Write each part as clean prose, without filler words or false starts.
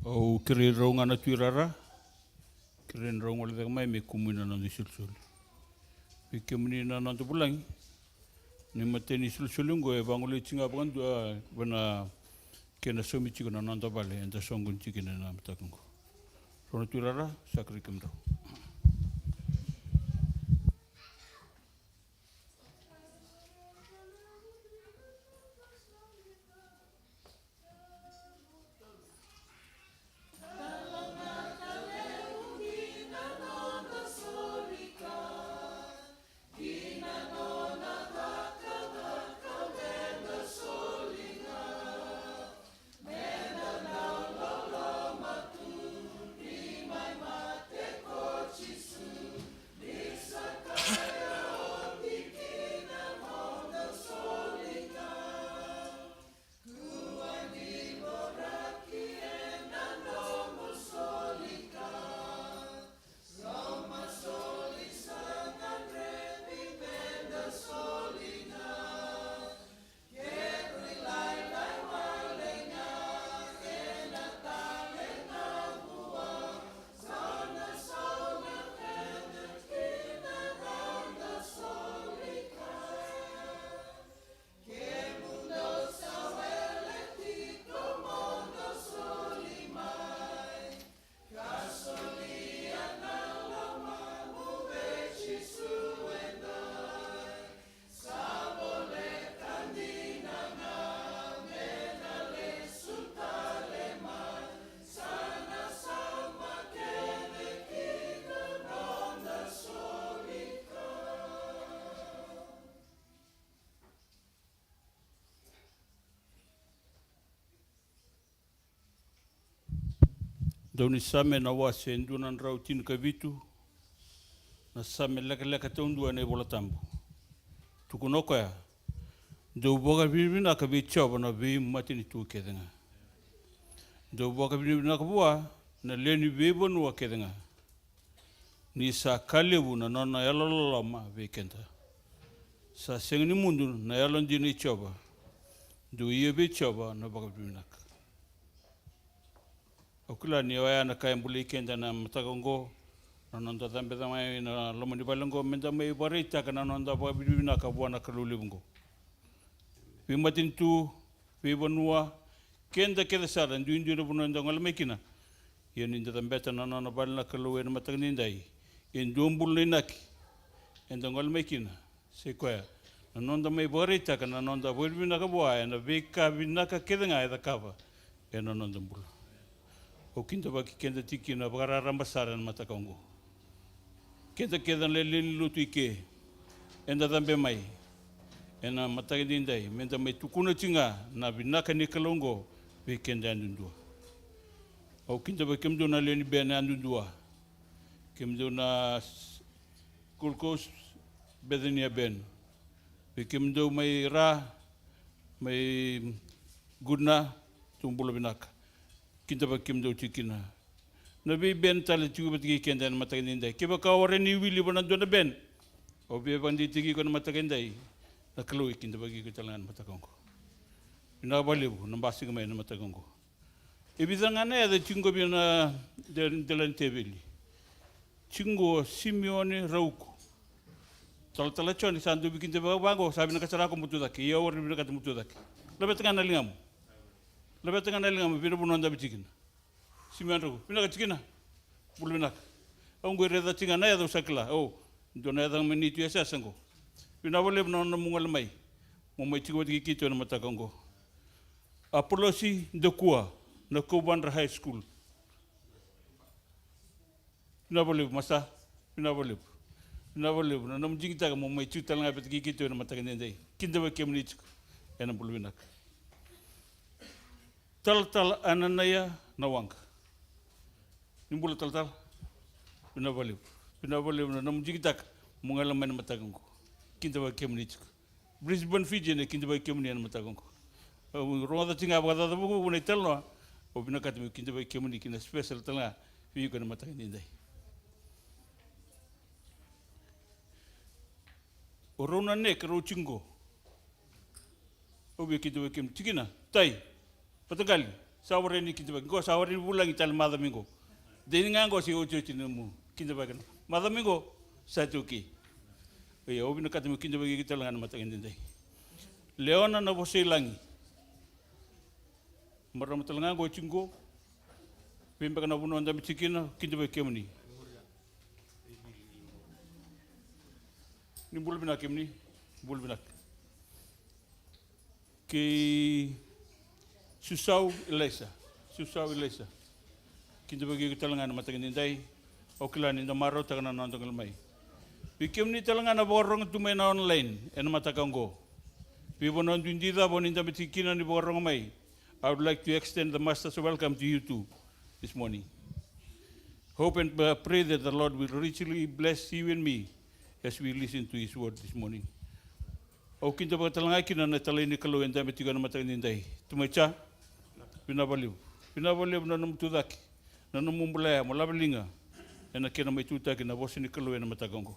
O kere raunga na tuirara, kere raunga le mai me kumina na sulsuli. Pike muni na nanto pulangi, ni mateni sulsulungo e bangole tinga bandu bana kena somi chiko na nanto bale enda songun chikina na matakungo. Rono tuirara sakri kemdo. Doni same na wase ndunan rau tinu kavitu, na same leka taundua ne bola tambu. Tukunoko ya, do boga vivina ka vichoba na vi matini tu kedenga. Do boga vivina ka bua, na leni vivonu wa kedenga. Ni sa kalebu na nona yalalama vikenda. Sa sengni mundu na yalon dini choba. Do iye vichoba na boga vivina ka. Okula ni waya na kaya mbuli kenda na matagongo na nonda dambe damai na lomoni balango menda mai barita kana nonda boga vivina ka bua na kalulibungo. Pimatin tu pibanua kenda keda sara nduindu na bunanda ngala mekina. Yan inda tambeta na nona balna kaluwe na matagindai. Yan dumbul ninaki. Enda ngala mekina. Sequoia. Na nonda mai barita kana nonda vivina ka bua na vika vinaka keda nga eda kava. Yan na nonda mbula. O kinta baki kenda tiki na bagararamba sara na matakongo. Kenda keda lelini lutu ike. Enda dambe mai. Ena matagindai menda mai tukuna tinga na vinaka ni kalongo vikenda andundua. O kinta baki kemdo na leni bene andundua. Kemdo na kulkos bedenia ben. Kemdo mai ra mai gudna tumbula vinaka. Kinta baki kemdo tikina. Na vi ben tala tiku bati kenda na matagindai. Kiba ka oreni wili banando na ben. O bi bandi tiki ko na matagindai. Na kalui kinta bagi ko talangan matakongo. Pinabalibu na basi kamay na matakongo. Ibizangana ya da chingo bina dalan tebeli. Chingo Simeone Rauku. Tala choni sandu bikin teba bango sabi na kasarako mutudaki. Iya ori bina kata mutudaki. Labetanga na lingamu. Labetanga na lingamu bina bunonda bitikina. Simeone Rauku. Bina katikina. Bulu bina. Ongo reda tinga na ya da usakila. Oh, dona ya da menitu ya sasango. Pinawale na mungal mai. Momai tigo tiki kito na matakongo. Apolosi dekua na Kobandra High School. Pinawale masa. Pinawale. Pinawale na namjing taga momai chuta nga betiki kito na matakandai. Kinda ba kemnich ena bulwinak. Tal ananaya na wang. Nimbula tal. Pinawale. Pinawale na namjing taga mungal mai na matakongo. Kinta ba kemnich. Brisbane Fiji ne kinta ba kemni na matakongo. Roda tinga ba da buku ne telno. O binakat mi kinta ba kemni kina special tala fi ko na matakandai. Orona ne karo chingo. O bi kinta ba kem tikina tai. Patagali Sawareni kinta bagi. Go sawareni bulangi tal madamingo. Deni ngango si Joji nemu kinta bagi. Madamingo satuki. Oya obina katemu kinta bagi kita langan matangin dindai. Leona na bose langi. Maram talangan go chingo. Pimpa kana buno anda mitikina kinta bagi kemuni. Ni bulbina kemuni bulbina. Ki susau Elisa. Kinta bagi kita langan matangin dindai. Okilan inda maro takana nandang lemai. Bikim ni talangan na borong tumena online en matakango. Bibonon dindida boninda mitikina ni borong mai. I would like to extend the master's welcome to you too this morning. Hope and pray that the Lord will richly bless you and me as we listen to His word this morning. O kinta bagi talangai kina na talai ni kalau enda mitikana matangin dindai. Tumecha pinabaliu na namutudaki na namumbulaya molabelinga. Ena kena mai tutaki na bosi ni kalau ena matakango.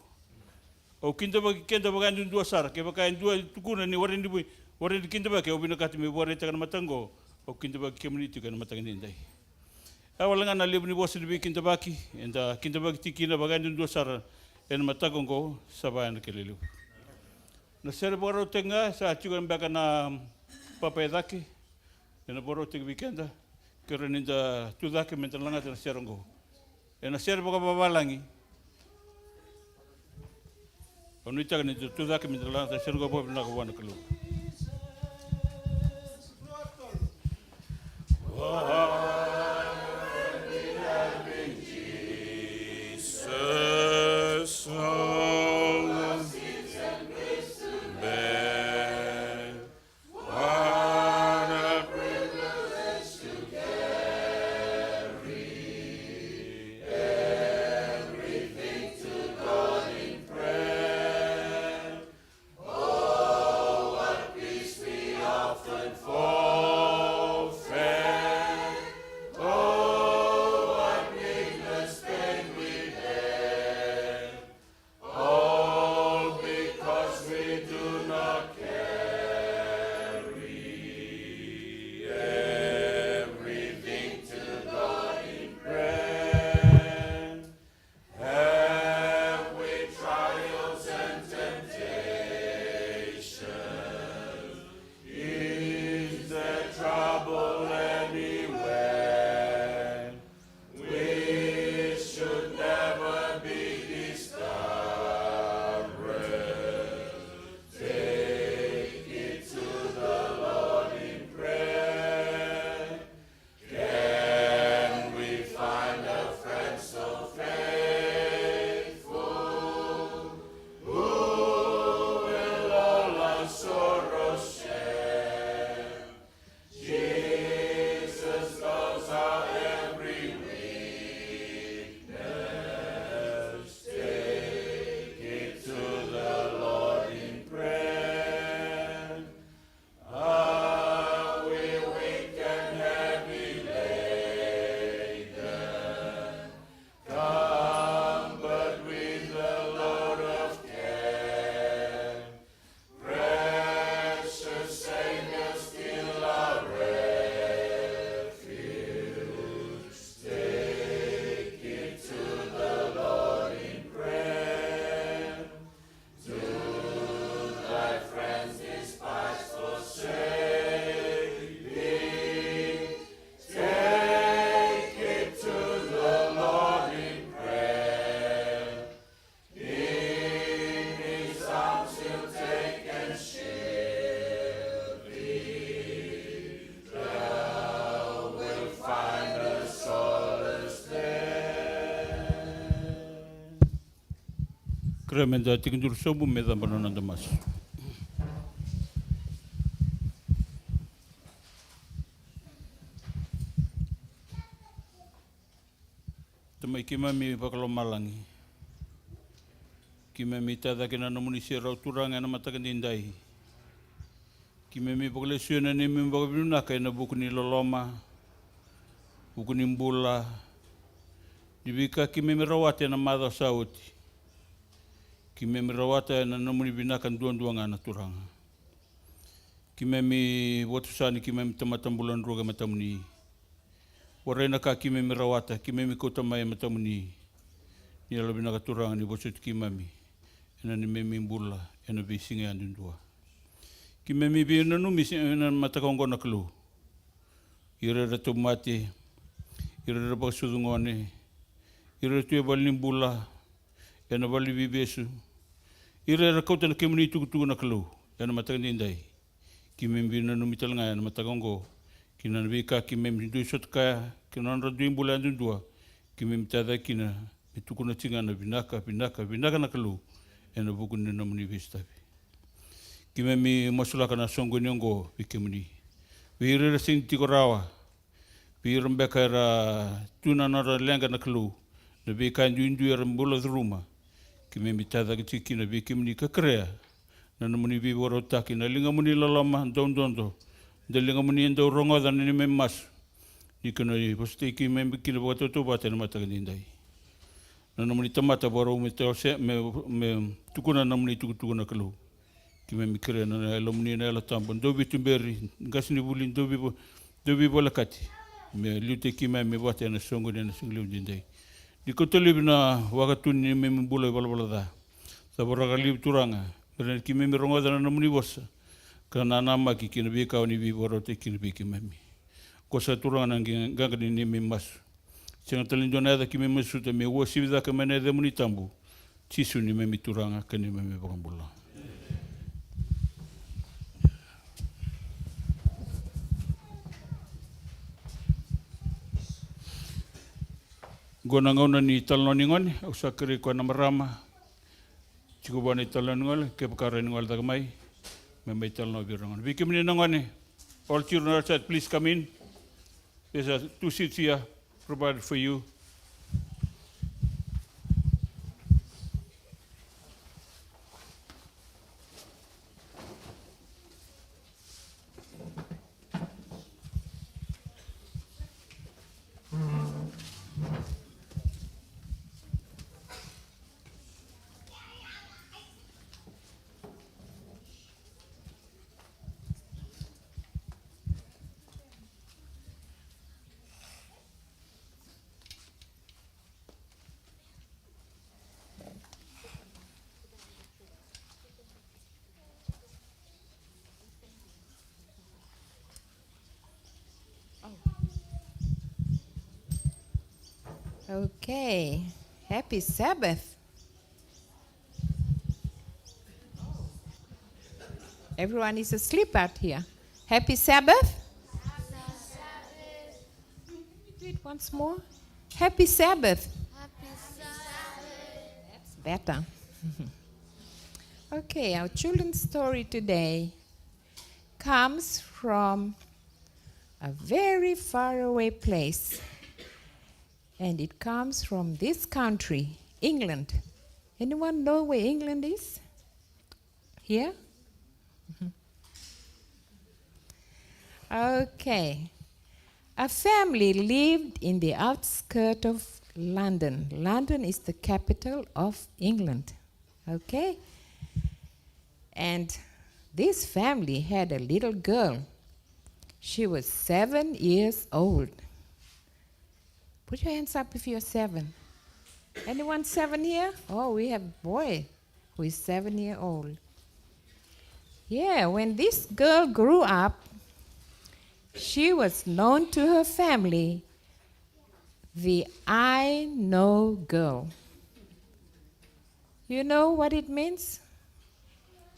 O kinta bagi kenda bagi andun dua sar ke bagi andua tukuna ni warin kinta bagi o bina kati me warin takana matango o kinta bagi kemuni tu kana matangin indai. Awalangan na libu ni bosi ni kinta bagi enda kinta bagi tikina bagi andun dua sar ena matakango sabayan kelelu. Na sere boro tenga sa chugan baka na papedaki ena boro tenga weekenda kereninda tudaki mentalanga tena serongo. Ena sere baka babalangi. Onu itaga ni tudaki mentalanga tena serongo bobi na kawana kalu. Kremenda tikundur sobu meda banana damas. Tamai kima mi bakalo malangi. Kima mi tada kena namuni sirau turanga na matakandindai. Kima mi bakale siona ni mi bakabinuna kaya buku ni loloma. Buku ni mbula. Dibika kima mi rawate na mada sauti. Kime mi rawata na namuni binakan duang-duang na turanga. Kime mi watusani kime mi tamatambulan roga matamuni. Waraina ka ki me mi rawata, ki me mi kota mai matamuni. Ni ala bina katuranga ni bosut ki mami. Ena ni me mi mbula, ena vi singa andundua. Ki me mi vi ena numi ena matakongo na klu. Ira ra tomate, ira ra basudungone, ira tue bali mbula, ena bali vibesu. Ira ra kota na kemuni tukutuku na klu, ena matakandindai. Ki me mi ena numi talanga ena matakongo. Ki na vika ki me mi duisot kaya, ki na ra dui mbula andundua. Ki me mi tada ki na me tukuna tinga na vinaka na kalu. Ena buku nina muni vistavi. Ki me mi masulaka na songo nyongo vike muni. Vihirira sing tiko rawa. Vihira mbeka era tuna nara lenga na kalu. Na vika nduindu era mbula dhuruma. Ki me mi tada ki na vike muni kakarea. Na muni vi warotaki na linga muni lalama dondondo. Da linga muni endo rongo da ni me mas. Ni kana poste ki me kina boto bata na matakandindai. Na muni tamata boro me tose me tukuna na muni tukuna kalu. Ki me mikere na ela muni na ela tambo. Dobi tumberi, ngasini buli dobi bolakati. Me liute ki me bata na songo na singlu dindai. Di kotolibi na wakatuni me mbula balabala da. Sabaraga liu turanga. Kena ki me rongo da na muni bosa. Kana nama ki kina bika oni vi boro te kina biki memi. Kosa turanga na ngangani ni me masu. Senga talindona da ki me masu te me wo sivida ka mene de muni tambu. Tisu ni me turanga kani me bakambula. Gona ngona ni taloni ngoni, au sakere ko na marama. Chiku bani taloni ngole, ke pakara ni ngole takamai. Me mai talno birangoni. Viki mini ngoni. All children outside, please come in. There's 2 seats here provided for you. Okay, happy Sabbath. Everyone is asleep out here. Happy Sabbath. Happy Sabbath. Do it once more. Happy Sabbath. Happy Sabbath. That's better. Okay, our children's story today comes from a very faraway place. And it comes from this country, England. Anyone know where England is? Here? Okay. A family lived in the outskirts of London. London is the capital of England. Okay? And this family had a little girl. She was 7 years old. Put your hands up if you're 7. Anyone 7 here? Oh, we have a boy who is 7 years old. Yeah, when this girl grew up, she was known to her family, the I know girl. You know what it means?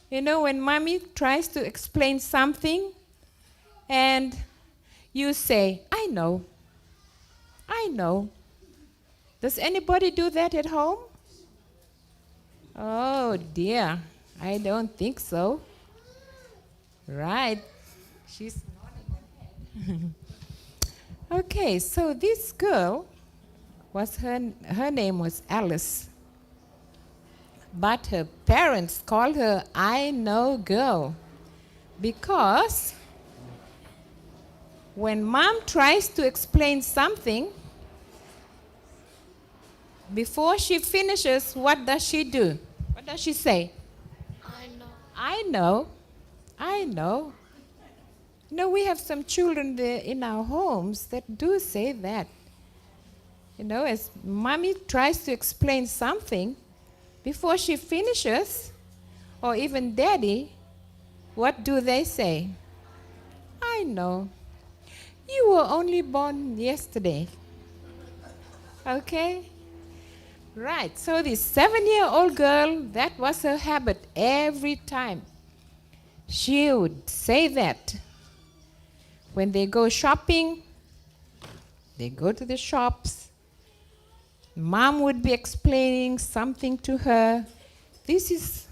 You know when mommy tries to explain something and you say, I know. I know. Does anybody do that at home? Oh dear, I don't think so. Right. She's nodding her head. Okay, so this girl her name was Alice. But her parents called her I know girl because when mom tries to explain something, before she finishes, what does she do? What does she say? I know. I know. I know. We have some children there in our homes that do say that. As mommy tries to explain something, before she finishes, or even daddy, what do they say? I know. You were only born yesterday. Okay? Right, so this 7-year-old girl, that was her habit every time. She would say that. When they go shopping, they go to the shops. Mom would be explaining something to her. This is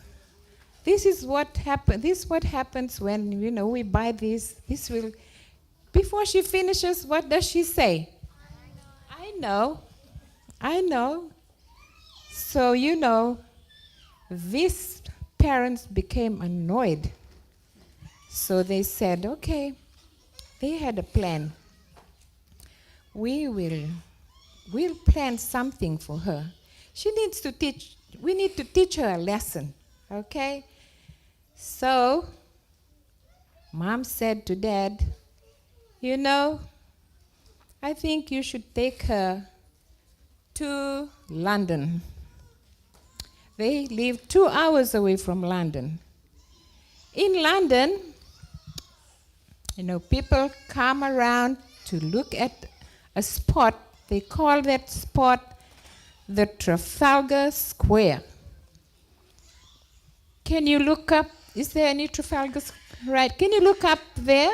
what happens. This is what happens when we buy this. This will. Before she finishes, what does she say? I know. I know. So these parents became annoyed. So they said, okay. They had a plan. We'll plan something for her. We need to teach her a lesson, okay? So, Mom said to Dad, I think you should take her to London. They live 2 hours away from London. In London, people come around to look at a spot. They call that spot the Trafalgar Square. Can you look up? Is there any Trafalgar Square? Right. Can you look up there?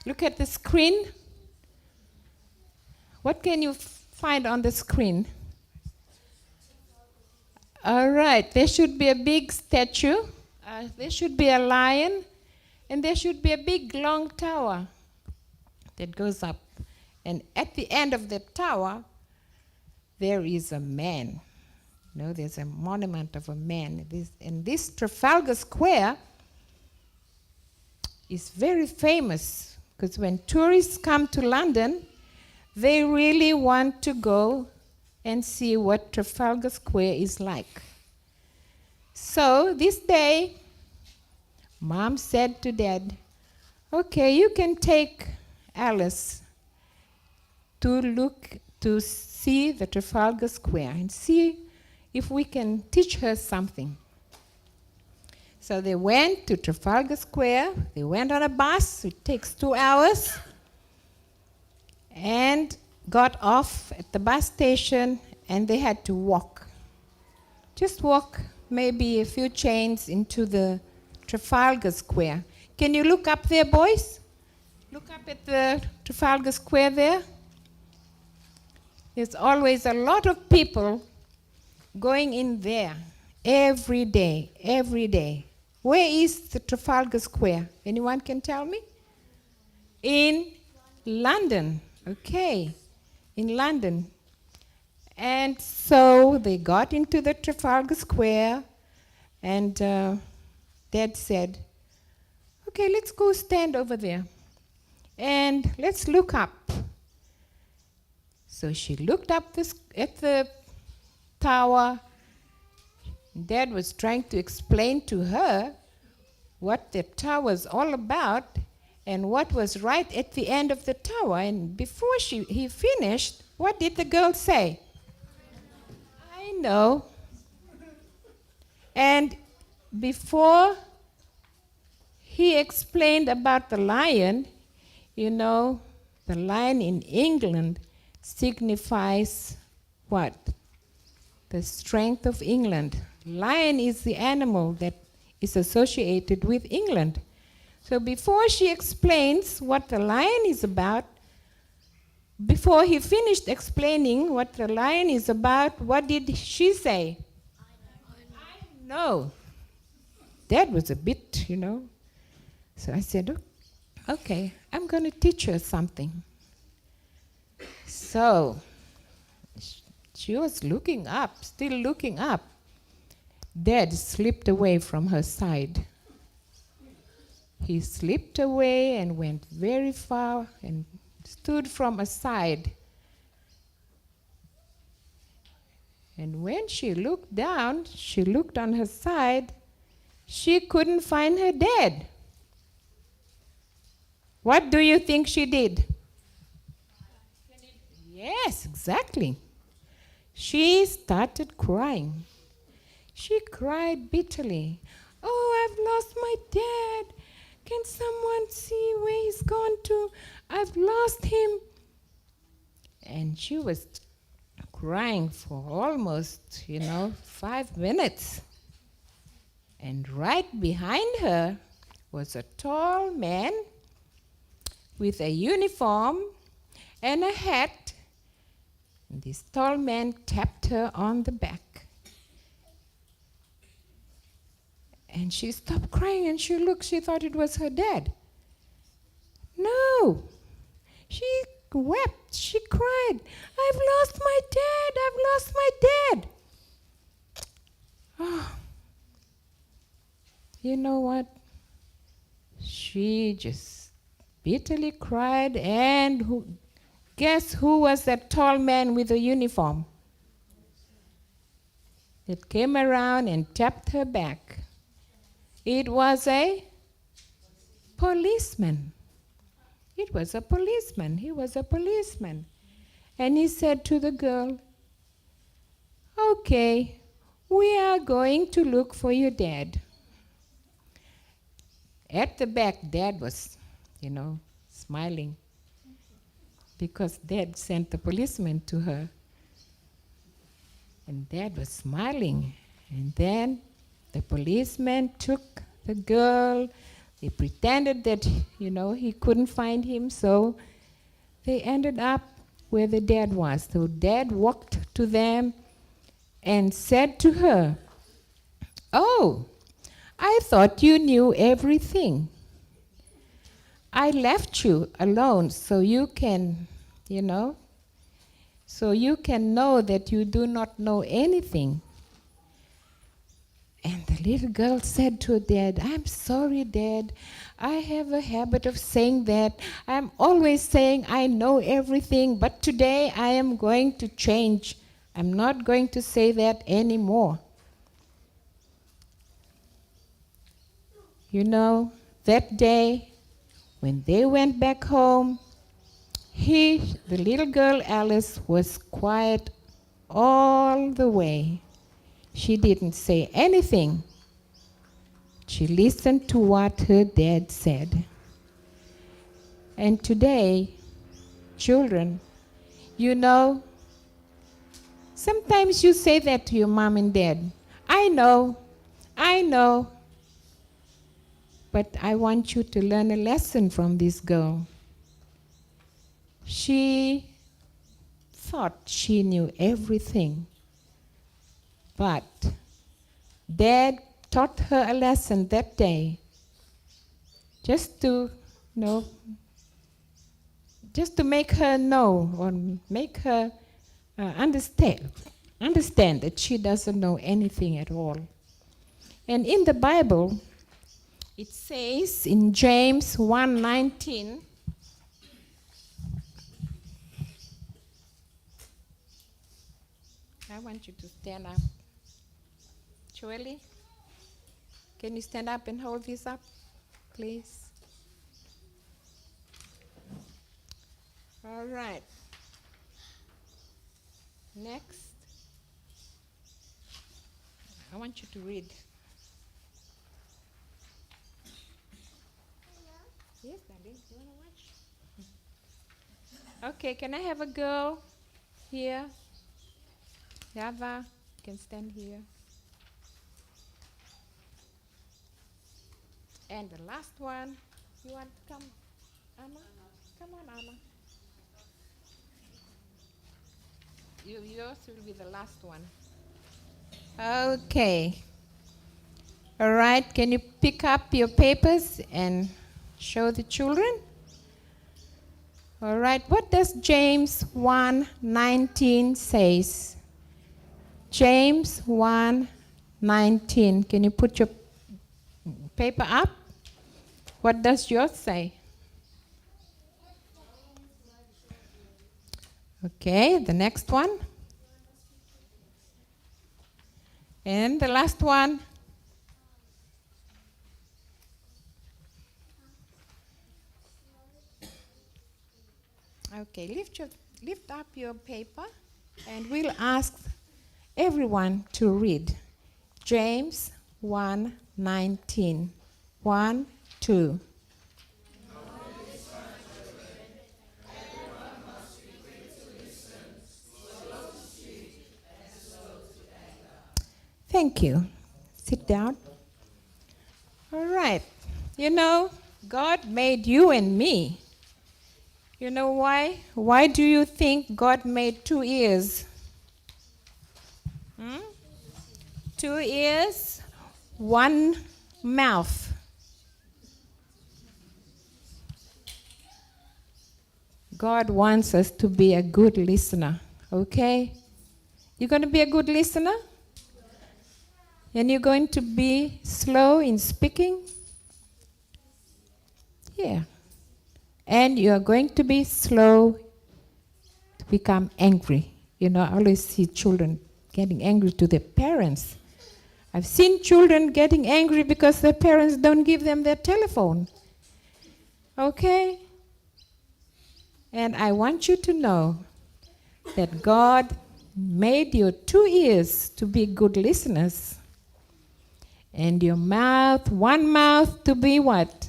Look at the screen. What can you find on the screen? All right. There should be a big statue. There should be a lion. And there should be a big, long tower that goes up. And at the end of the tower, there is a man. There's a monument of a man. And this Trafalgar Square is very famous because when tourists come to London, they really want to go and see what Trafalgar Square is like. So this day, Mom said to Dad, okay, you can take Alice to see the Trafalgar Square and see if we can teach her something. So they went to Trafalgar Square. They went on a bus. It takes 2 hours. And got off at the bus station, and they had to walk. Just walk maybe a few chains into the Trafalgar Square. Can you look up there, boys? Look up at the Trafalgar Square there. There's always a lot of people going in there every day, every day. Where is the Trafalgar Square? Anyone can tell me? In London. Okay, in London. And so they got into the Trafalgar Square, and Dad said, okay, let's go stand over there and let's look up. So she looked up at the tower. Dad was trying to explain to her what the tower was all about and what was right at the end of the tower. And before he finished, what did the girl say? I know. And before he explained about the lion, the lion in England signifies what? The strength of England. Lion is the animal that is associated with England. So before she explains what the lion is about, before he finished explaining what the lion is about, what did she say? I know. That was a bit, So I said, okay, I'm going to teach her something. So she was looking up, still looking up. Dad slipped away from her side. He slipped away and went very far and stood from a side. And when she looked down, she looked on her side, she couldn't find her dad. What do you think she did? Yes, exactly. She started crying. She cried bitterly. Oh, I've lost my dad. Can someone see where he's gone to? I've lost him. And she was crying for almost, 5 minutes. And right behind her was a tall man with a uniform and a hat. And this tall man tapped her on the back. And she stopped crying and she looked, she thought it was her dad. No, she wept, she cried, I've lost my dad, I've lost my dad. Oh, you know what? She just bitterly cried, and guess who was that tall man with the uniform? It came around and tapped her back. It was a policeman. It was a policeman. He was a policeman. And he said to the girl, okay, we are going to look for your dad. At the back, Dad was, smiling because Dad sent the policeman to her. And Dad was smiling. And then the policeman took the girl. They pretended that, he couldn't find him. So they ended up where the dad was. So Dad walked to them and said to her, oh, I thought you knew everything. I left you alone so you can, so you can know that you do not know anything. And the little girl said to Dad, I'm sorry, Dad. I have a habit of saying that. I'm always saying I know everything, but today I am going to change. I'm not going to say that anymore. That day, when they went back home, the little girl Alice was quiet all the way. She didn't say anything. She listened to what her dad said. And today, children, sometimes you say that to your mom and dad. I know. But I want you to learn a lesson from this girl. She thought she knew everything. But Dad taught her a lesson that day, just to make her know or make her understand that she doesn't know anything at all. And in the Bible, it says in James 1:19, I want you to stand up. Joeli, can you stand up and hold this up, please? All right. Next. I want you to read. Yes, Daddy. Do you want to watch? Okay, can I have a girl here? Yava, you can stand here. And the last one, you want to come, Anna? Come on, Anna. Yours will be the last one. Okay. All right, can you pick up your papers and show the children? All right, what does James 1:19 says? James 1:19. Can you put your paper up? What does yours say? Okay, the next one. And the last one. Okay, lift up your paper and we'll ask everyone to read James 1:19. 1, 2. Thank you. Sit down. All right. You know, God made you and me. You know why? Why do you think God made 2 ears? 2 ears, 1 mouth. God wants us to be a good listener, okay? You're going to be a good listener? And you're going to be slow in speaking? Yeah. And you're going to be slow to become angry. You know, I always see children getting angry to their parents. I've seen children getting angry because their parents don't give them their telephone. Okay? And I want you to know that God made your 2 ears to be good listeners. And your mouth, 1 mouth to be what?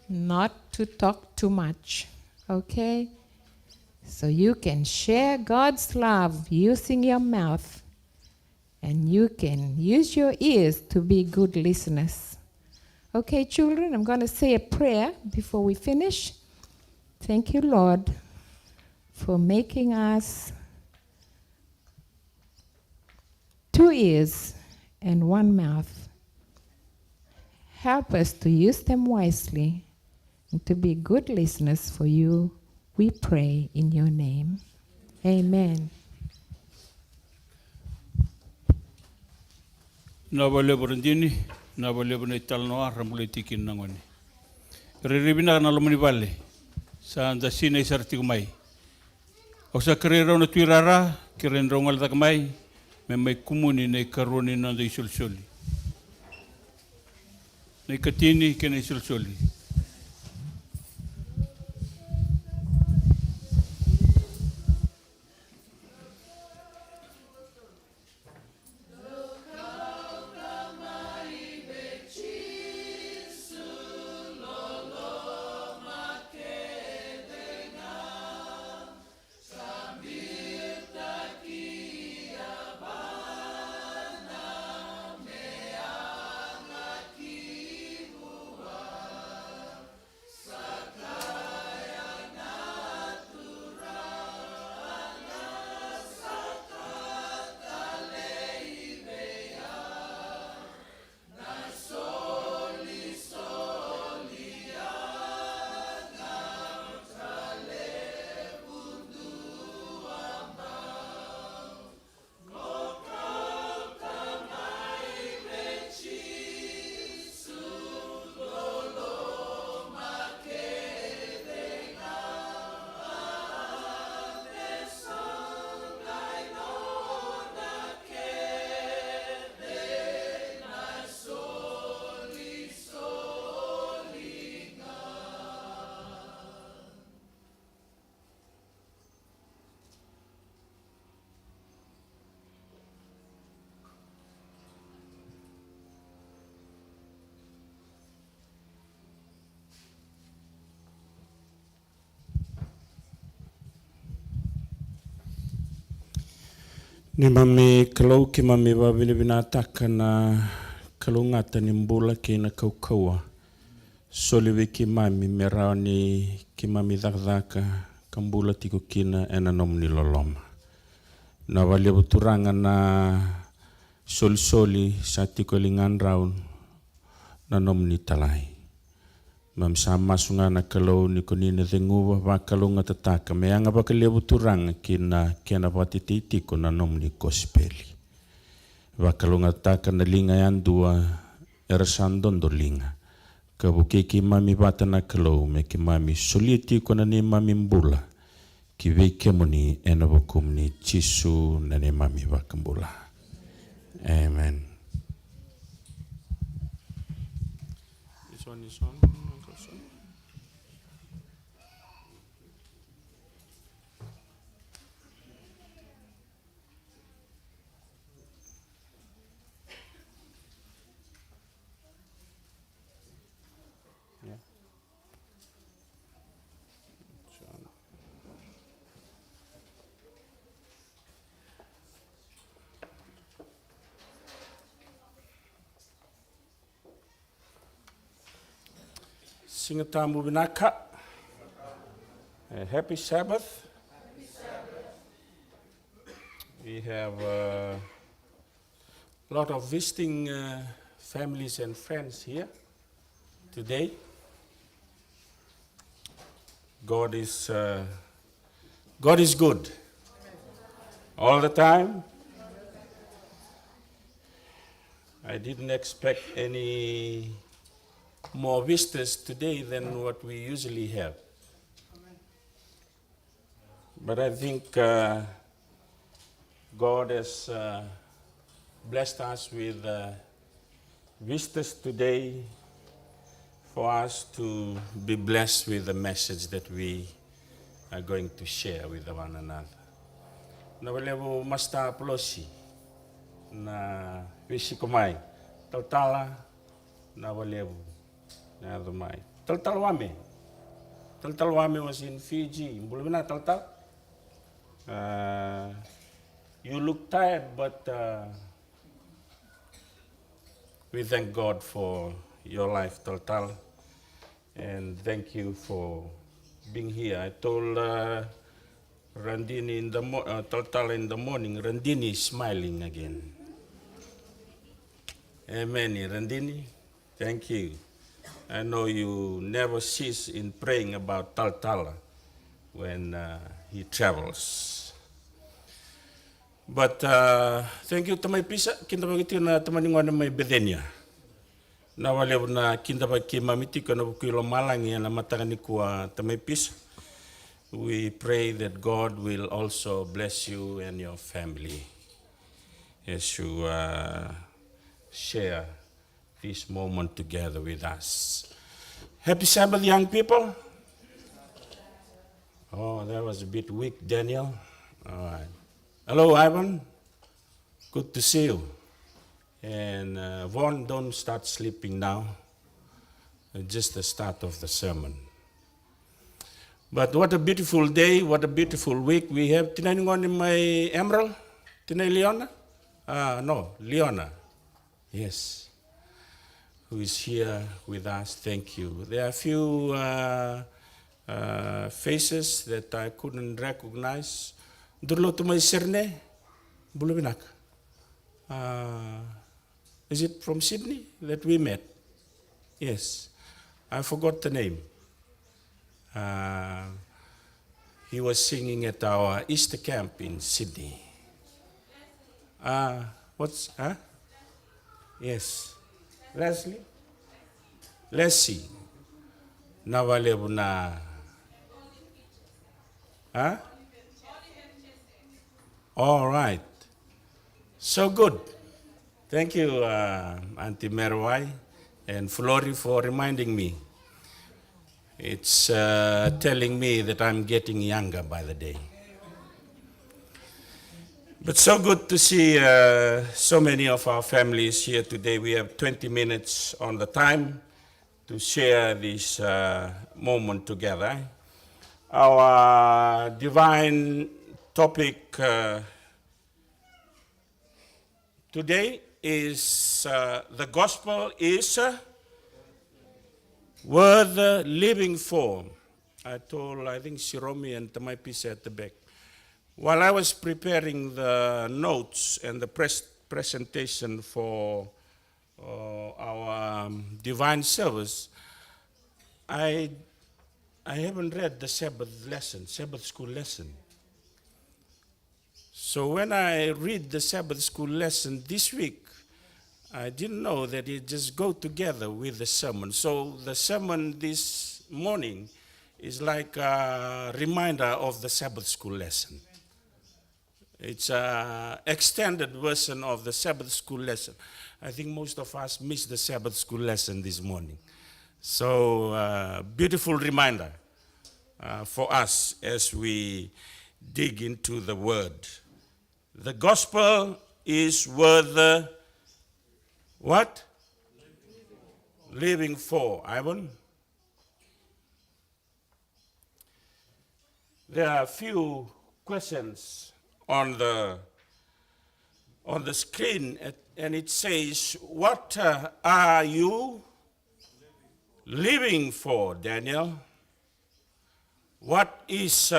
Not to talk too much. Okay? So you can share God's love using your mouth. And you can use your ears to be good listeners. Okay, children, I'm going to say a prayer before we finish. Thank you, Lord, for making us 2 ears and 1 mouth. Help us to use them wisely and to be good listeners for you. We pray in your name. Amen. Nabale Borandini, Nabale Bonetalnoa, Ramuletikin Nangoni. Rivina Nalamani Valley, San the Sine Sartigmai. Osa Carrera on the Twirara, Kiren Rongal Dagmai, Memai Kumuni, Ne Caroni, and the Sulsuli. Necatini, Kene Sulsuli. Ni mami kalau ki mami wa vina taka na kalau ngata ni mbula ki na kaukaua. Soliwi ki mami merau ni ki mami dhaka kambula tiko kina ena nom ni loloma. Na wali buturanga na soli sa tiko lingan raun na nom ni talai. Mam sama sunga na kalau ni konina denguwa wa kalau ngata taka me anga ba kalia buturanga kina kena watiti ko na nom ni gospeli. Wa kalau ngata taka na linga yandua erasandon do linga. Kabuke ki mami bata na kalau me ki mami soliti ko na ni mami mbula. Ki veke moni ena bokum ni Jisu na ni mami wakambula. Amen. This one. Singatamu Binaka. Happy Sabbath. We have a lot of visiting families and friends here today. God is good all the time. I didn't expect any more visitors today than what we usually have. But I think God has blessed us with visitors today for us to be blessed with the message that we are going to share with one another. Na walevo masta plosi na wisikomai tautala na walevo na domai taltalwame was in Fiji bulbina taltal. You look tired, but we thank God for your life, Taltal, and thank you for being here. I told Randini Taltal in the morning, Randini is smiling again. Amen, Randini. Thank you. I know you never cease in praying about Taltal when he travels. But thank you tamai pisa kinta bagiti na tamaningon may bedenya. Na wale na kinta bagi mamiti kana bukilo malangi na matangani kuwa tamai pisa. We pray that God will also bless you and your family as you share this moment together with us. Happy Sabbath, young people. Oh, that was a bit weak, Daniel. All right. Hello, Ivan. Good to see you. And Vaughn, don't start sleeping now. Just the start of the sermon. But what a beautiful day, what a beautiful week we have. Tinay ngon ni may Emerald? Tinay Leona? No, Leona. Yes. Who is here with us. Thank you. There are a few faces that I couldn't recognize. Durlo tumay serne, bulubinak. Is it from Sydney that we met? Yes, I forgot the name. He was singing at our Easter camp in Sydney. Yes, Leslie. Nawalebu na. All right. So good. Thank you, Auntie Merwai and Flori, for reminding me. It's telling me that I'm getting younger by the day. But so good to see so many of our families here today. We have 20 minutes on the time to share this moment together. Our divine topic today is the gospel is worth living for. I think Shiromi and Tamaipisa at the back. While I was preparing the notes and the presentation for our divine service, I haven't read the Sabbath school lesson. So when I read the Sabbath school lesson this week, I didn't know that it just go together with the sermon. So the sermon this morning is like a reminder of the Sabbath school lesson. It's an extended version of the Sabbath school lesson. I think most of us missed the Sabbath school lesson this morning. So beautiful reminder for us as we dig into the word. The gospel is worth what? Living for. Ivan? There are a few questions on the screen, and it says, what are you living for, Daniel? What is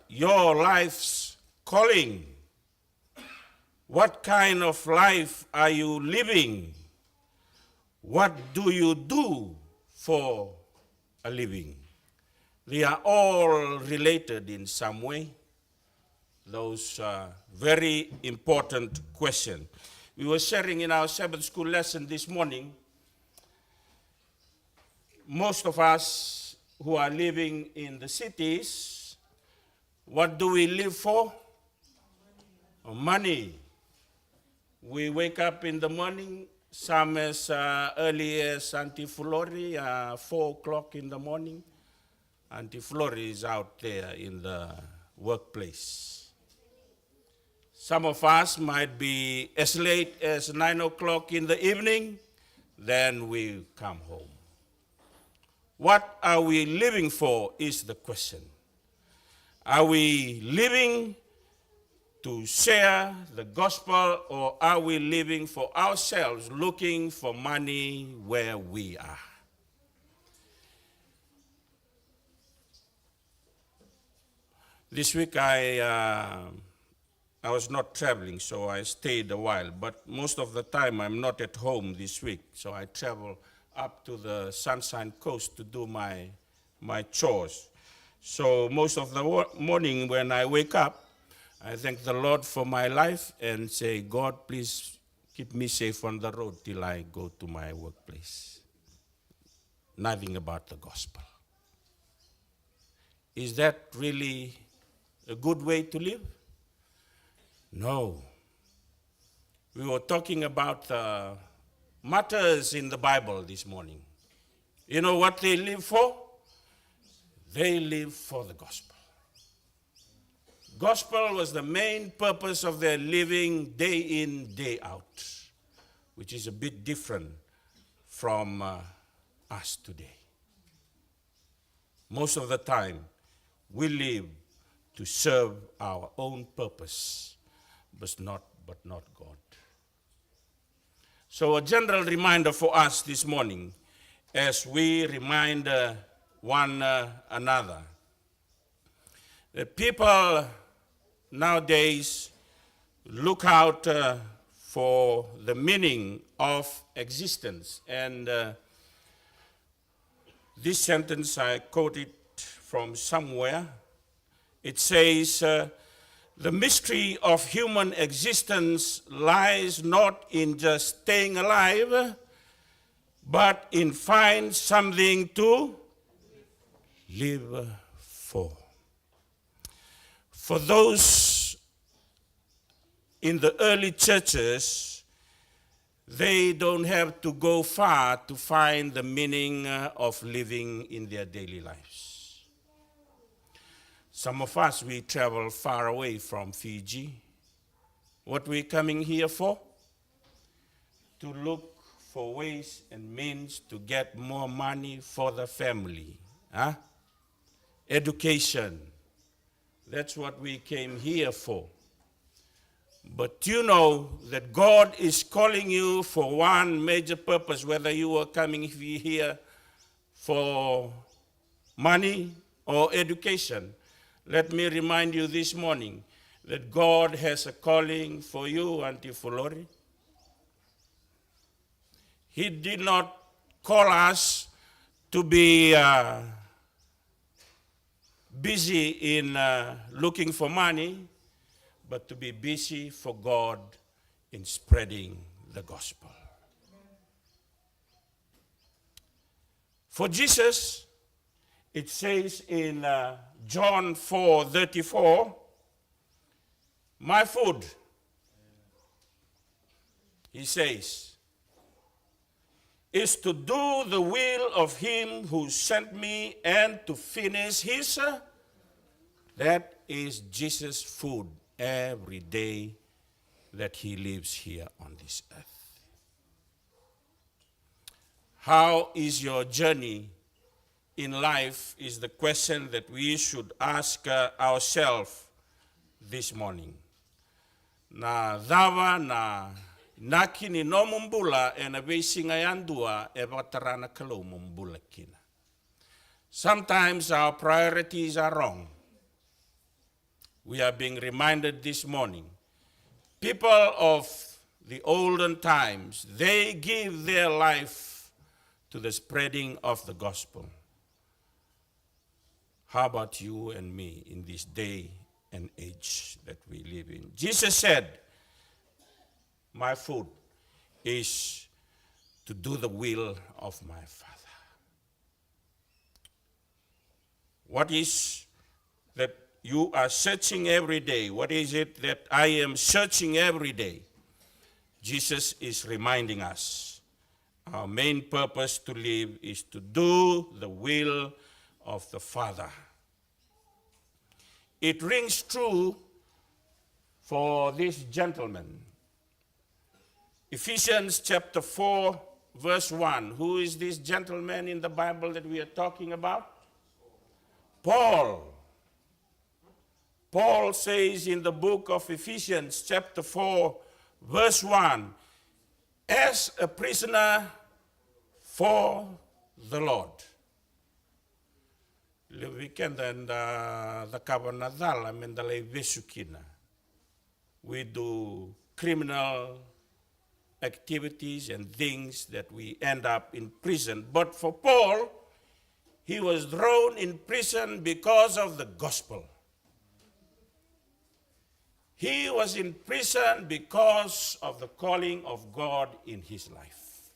your life's calling? What kind of life are you living? What do you do for a living? They are all related in some way. Those very important questions. We were sharing in our Sabbath school lesson this morning. Most of us who are living in the cities, what do we live for? Money. We wake up in the morning, some as early as Auntie Flori, 4 o'clock in the morning. Auntie Flori is out there in the workplace. Some of us might be as late as 9 o'clock in the evening, then we come home. What are we living for is the question. Are we living to share the gospel, or are we living for ourselves, looking for money where we are? This week I was not traveling, so I stayed a while, but most of the time I'm not at home this week, so I travel up to the Sunshine Coast to do my chores. So most of the morning when I wake up, I thank the Lord for my life and say, God, please keep me safe on the road till I go to my workplace. Nothing about the gospel. Is that really a good way to live? No. We were talking about matters in the Bible this morning. You know what they live for? They live for the gospel. Gospel was the main purpose of their living day in, day out, which is a bit different from us today. Most of the time, we live to serve our own purpose, but not God. So a general reminder for us this morning, as we remind one another, that people nowadays look out for the meaning of existence. And this sentence, I quoted from somewhere. It says, the mystery of human existence lies not in just staying alive, but in finding something to live for. For those in the early churches, they don't have to go far to find the meaning of living in their daily lives. Some of us, we travel far away from Fiji. What we coming here for? To look for ways and means to get more money for the family. Education. That's what we came here for. But you know that God is calling you for one major purpose, whether you are coming here for money or education. Let me remind you this morning that God has a calling for you, Auntie Fulori. He did not call us to be busy in looking for money, but to be busy for God in spreading the gospel. For Jesus, it says in John 4:34, my food, he says, is to do the will of him who sent me and to finish his. That is Jesus' food every day that he lives here on this earth. How is your journey in life is the question that we should ask ourselves this morning. Na dawa na naki ni no mumbula e na beisinga yandua e watarana kalau mumbula kina. Sometimes our priorities are wrong. We are being reminded this morning. People of the olden times, they give their life to the spreading of the gospel. How about you and me in this day and age that we live in? Jesus said, my food is to do the will of my Father. What is that you are searching every day? What is it that I am searching every day? Jesus is reminding us our main purpose to live is to do the will of the Father. It rings true for this gentleman. Ephesians chapter 4, verse 1. Who is this gentleman in the Bible that we are talking about? Paul. Paul says in the book of Ephesians chapter 4, verse 1, as a prisoner for the Lord. Le weekend and the Kavanadal, I mean the Vesukina. We do criminal activities and things that we end up in prison. But for Paul, he was thrown in prison because of the gospel. He was in prison because of the calling of God in his life.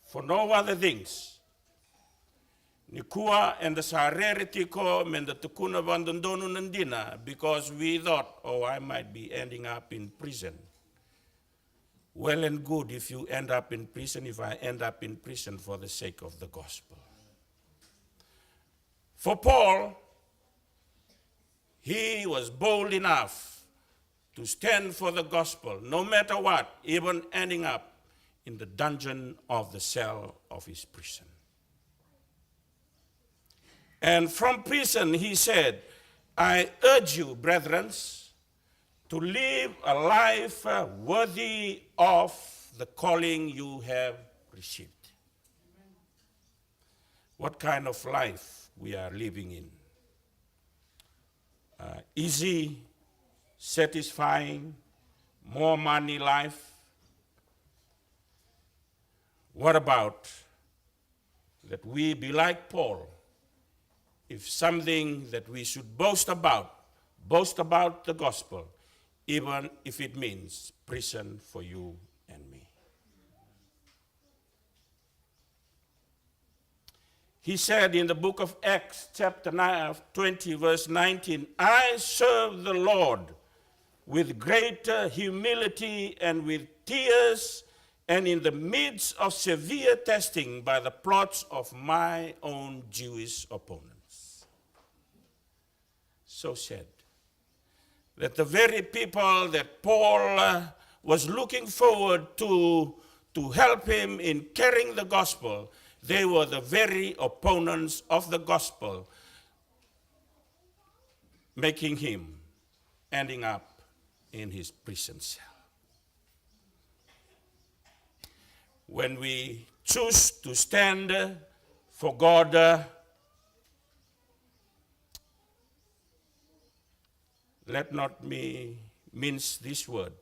For no other things. Nikua and the sarerity ko men the tukuna vandondonu nandina because we thought, oh, I might be ending up in prison. Well and good if you end up in prison, if I end up in prison for the sake of the gospel. For Paul, he was bold enough to stand for the gospel, no matter what, even ending up in the dungeon of the cell of his prison. And from prison, he said, I urge you, brethren, to live a life worthy of the calling you have received. What kind of life we are living in? Easy, satisfying, more money life? What about that we be like Paul? If something that we should boast about the gospel, even if it means prison for you and me. He said in the book of Acts, chapter 20, verse 19, I serve the Lord with great humility and with tears and in the midst of severe testing by the plots of my own Jewish opponents. So sad that the very people that Paul was looking forward to help him in carrying the gospel, they were the very opponents of the gospel, making him ending up in his prison cell. When we choose to stand for God, let not me mince this word.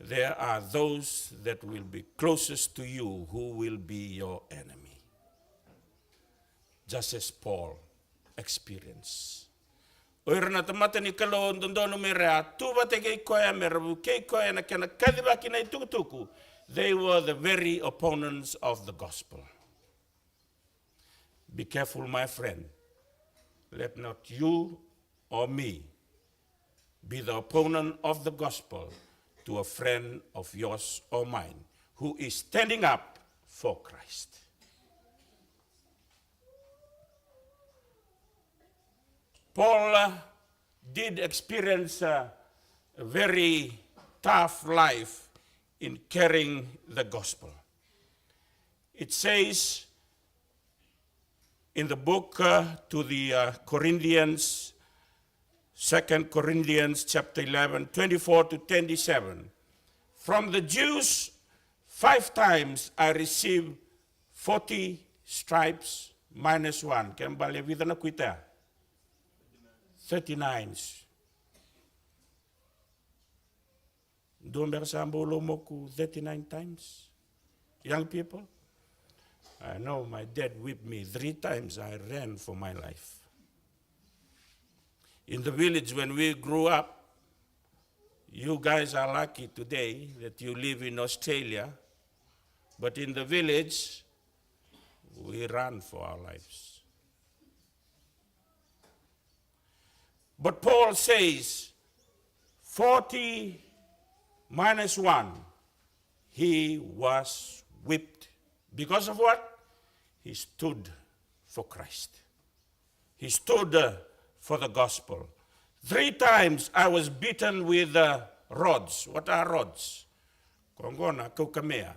There are those that will be closest to you who will be your enemy. Just as Paul experienced. Oirana tamata ni kalo ndondono merea tuba te kei koea merabu kei koea na kena kadiba kina tukutuku. They were the very opponents of the gospel. Be careful, my friend. Let not you or me be the opponent of the gospel to a friend of yours or mine who is standing up for Christ. Paul did experience a very tough life in carrying the gospel. It says in the book to the Corinthians, 2 Corinthians chapter 11, 24 to 27. From the Jews, 5 times I received 40 stripes minus 1. Kembali vida na kuita. 39. Domber sambo moku 39 times. Young people, I know my dad whipped me 3 times. I ran for my life. In the village when we grew up, you guys are lucky today that you live in Australia, but in the village, we ran for our lives. But Paul says, 40 minus 1, he was whipped. Because of what? He stood for Christ. He stood for the gospel. 3 times I was beaten with rods. What are rods? Kongona kaukamea.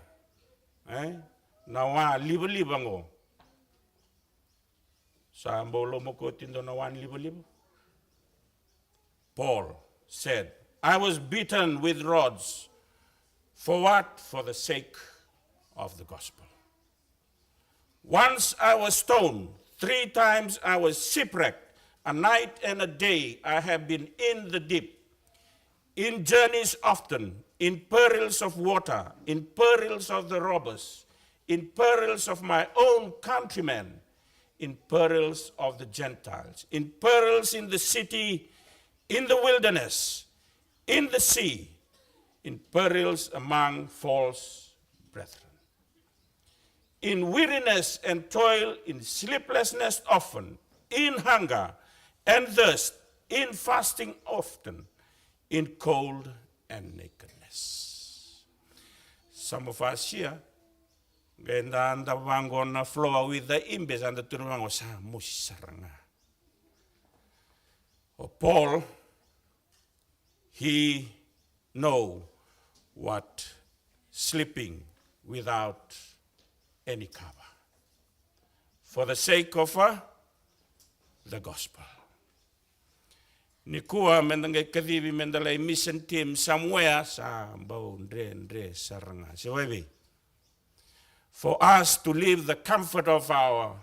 Nawa liba ngo. Sa mbolo mo ko tindo nawan liba. Paul said, I was beaten with rods. For what? For the sake of the gospel. Once I was stoned. 3 times I was shipwrecked. A night and a day I have been in the deep, in journeys often, in perils of water, in perils of the robbers, in perils of my own countrymen, in perils of the Gentiles, in perils in the city, in the wilderness, in the sea, in perils among false brethren. In weariness and toil, in sleeplessness often, in hunger and thirst, in fasting often, in cold and nakedness. Some of us here, ganda anda wango na flow with the imbes and the turwango sa musaranga. Paul, he know what sleeping without any cover. For the sake of the gospel. Nikua mendangai kadivi mendalai mission team somewhere sa mbau ndre saranga. So for us to leave the comfort of our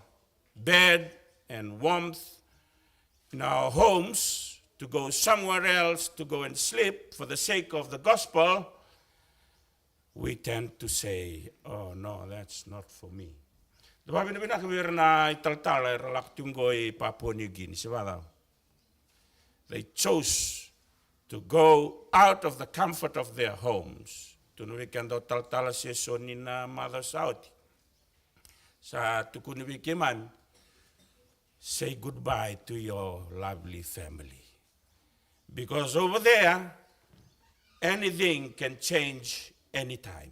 bed and warmth in our homes, to go somewhere else, to go and sleep for the sake of the gospel, we tend to say, oh no, that's not for me. The Bible na italtala relaktungo Papua New Guinea. They chose to go out of the comfort of their homes. Tunuvikando taltala se sonina mother Saudi. Sa tukunivikiman, say goodbye to your lovely family. Because over there, anything can change anytime.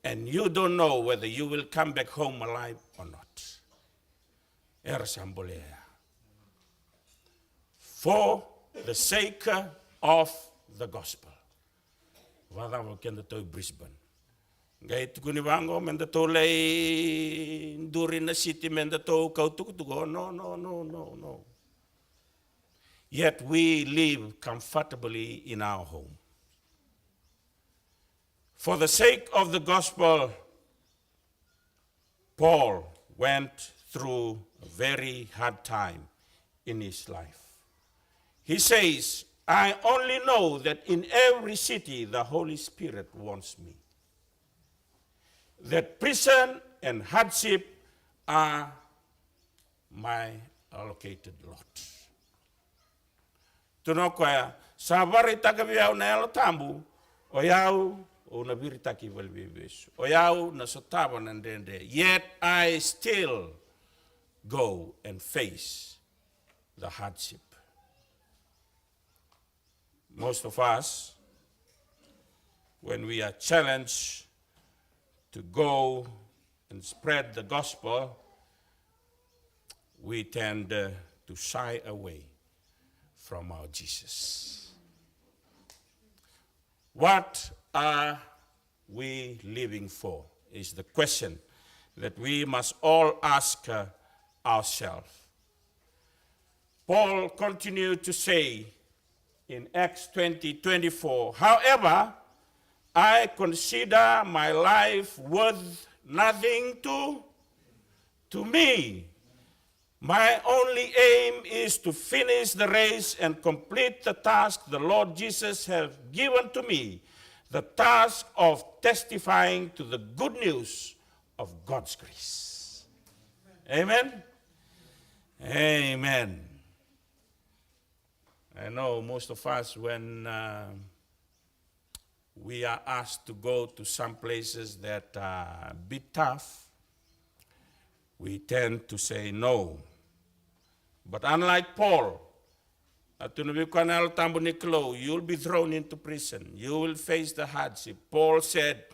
And you don't know whether you will come back home alive or not. For the sake of the gospel. Wala kenda to Brisbane. Gai tukuni bango menda to lay nduri na city menda to kautukutugo. No. Yet we live comfortably in our home. For the sake of the gospel, Paul went through a very hard time in his life. He says, I only know that in every city the Holy Spirit wants me. That prison and hardship are my allocated lot. Tunokoya, sabari tagabiao na elo tambu, oyau o na biritaki valbibis, oyau na sotaba nandende. Yet I still go and face the hardship. Most of us, when we are challenged to go and spread the gospel, we tend to shy away from our Jesus. What are we living for is the question that we must all ask ourselves. Paul continued to say in Acts 20:24, however, I consider my life worth nothing to To me, my only aim is to finish the race and complete the task the Lord Jesus has given to me, the task of testifying to the good news of God's grace. Amen? Amen. I know most of us, when we are asked to go to some places that are a bit tough, we tend to say no. But unlike Paul, you'll be thrown into prison. You will face the hardship. Paul said,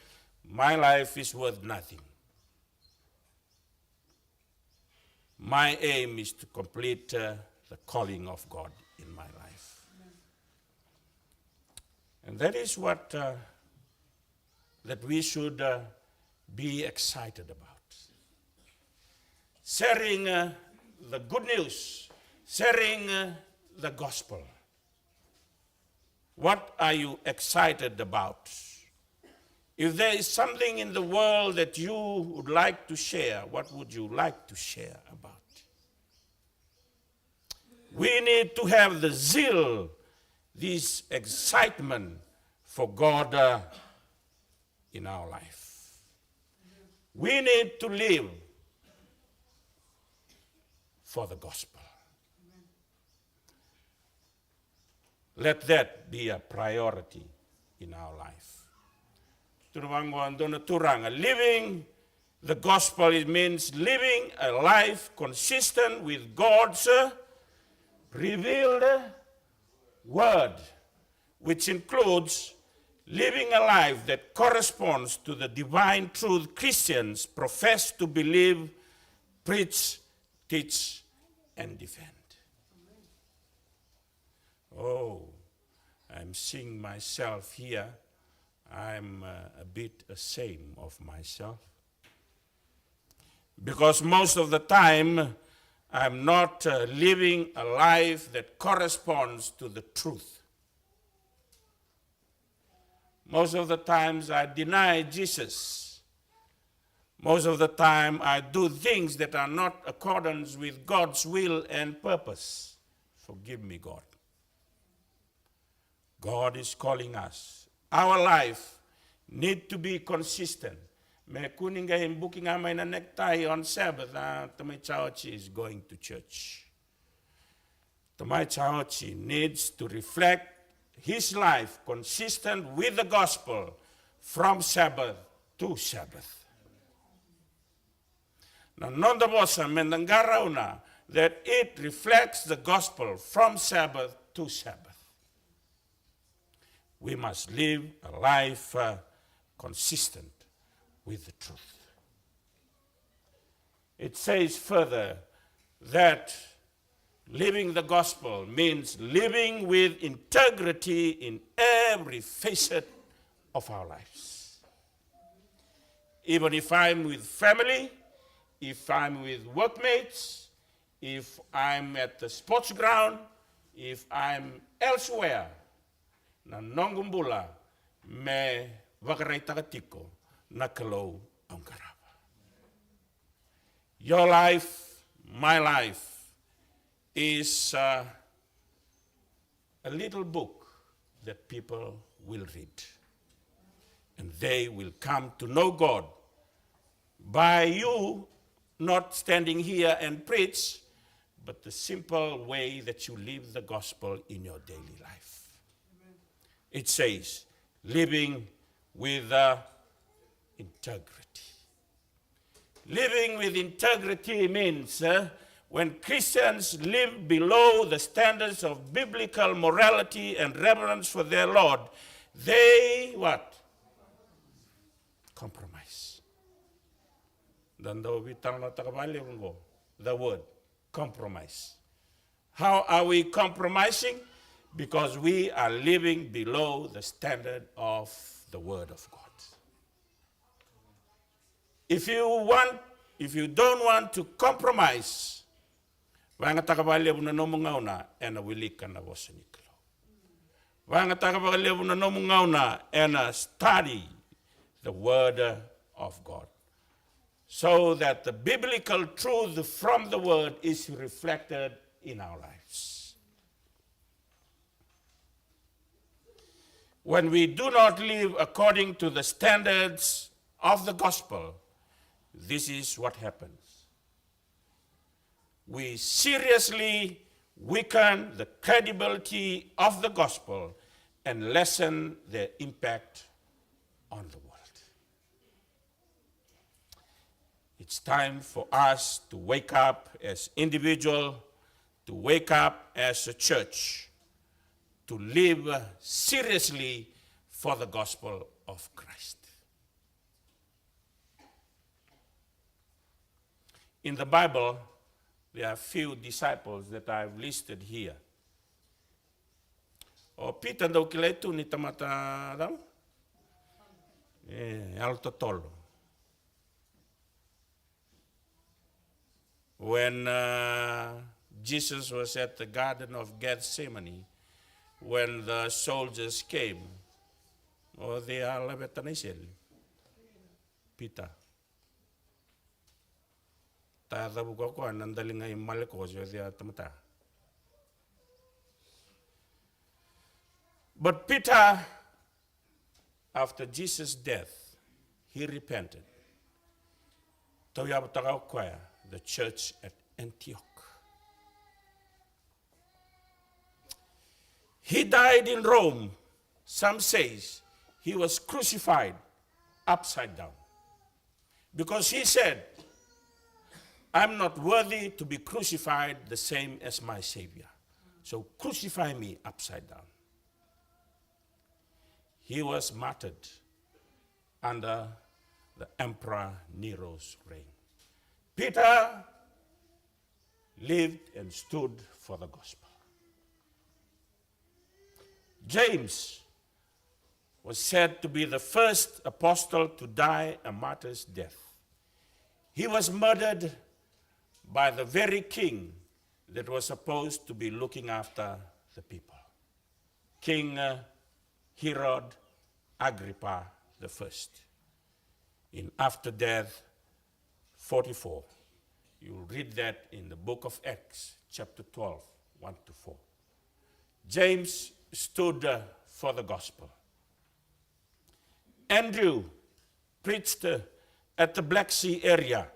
my life is worth nothing. My aim is to complete the calling of God in my life. And that is what that we should be excited about. Sharing the good news, sharing the gospel. What are you excited about? If there is something in the world that you would like to share, what would you like to share about? We need to have the zeal, this excitement for God in our life. We need to live for the gospel. Let that be a priority in our life. Living the gospel, it means living a life consistent with God's revealed word, which includes living a life that corresponds to the divine truth Christians profess to believe, preach, teach, and defend. Oh, I'm seeing myself here. I'm a bit ashamed of myself. Because most of the time, I'm not living a life that corresponds to the truth. Most of the times I deny Jesus. Most of the time I do things that are not accordance with God's will and purpose. Forgive me, God. God is calling us. Our life need to be consistent. Me kuninga in booking amay na necktie on Sabbath, Tamay Chaochi is going to church. Tamay Chaochi needs to reflect his life consistent with the gospel from Sabbath to Sabbath. Na nonda bosa mendangarauna that it reflects the gospel from Sabbath to Sabbath. We must live a life consistent with the truth. It says further that living the gospel means living with integrity in every facet of our lives. Even if I'm with family, if I'm with workmates, if I'm at the sports ground, if I'm elsewhere, na nongumbula me wakaray takatiko na kalaw ang karaba. Your life, my life, is a little book that people will read. And they will come to know God by you not standing here and preach, but the simple way that you live the gospel in your daily life. It says, living with integrity. Living with integrity means when Christians live below the standards of biblical morality and reverence for their Lord, they what? Compromise. The word, compromise. How are we compromising? Because we are living below the standard of the Word of God. If you don't want to compromise, wanga takabalebu na nomu ngauna ena wilika na woseniklo. Wanga takabalebu na nomu ngauna ena study the Word of God. so that the biblical truth from the word is reflected in our lives. When we do not live according to the standards of the gospel, this is what happens. We seriously weaken the credibility of the gospel and lessen the impact on the world. It's time for us to wake up as individuals, to wake up as a church, to live seriously for the gospel of Christ. In the Bible, there are few disciples that I've listed here. O Peter daw kiletu ni tamata daw? Alto tolo. When Jesus was at the Garden of Gethsemane, when the soldiers came, they are labetanisel. Peter. Tada buka ko nandali nga imaleko siya tamata. But Peter, after Jesus' death, he repented. Toyabutaka choir, the church at Antioch. He died in Rome. Some says he was crucified upside down. Because he said, I'm not worthy to be crucified the same as my Savior. So crucify me upside down. He was martyred under the Emperor Nero's reign. Peter lived and stood for the gospel. James was said to be the first apostle to die a martyr's death. He was murdered by the very king that was supposed to be looking after the people, King Herod Agrippa I. In after death 44. You'll read that in the book of Acts, chapter 12, 1-4. James stood for the gospel. Andrew preached at the Black Sea area.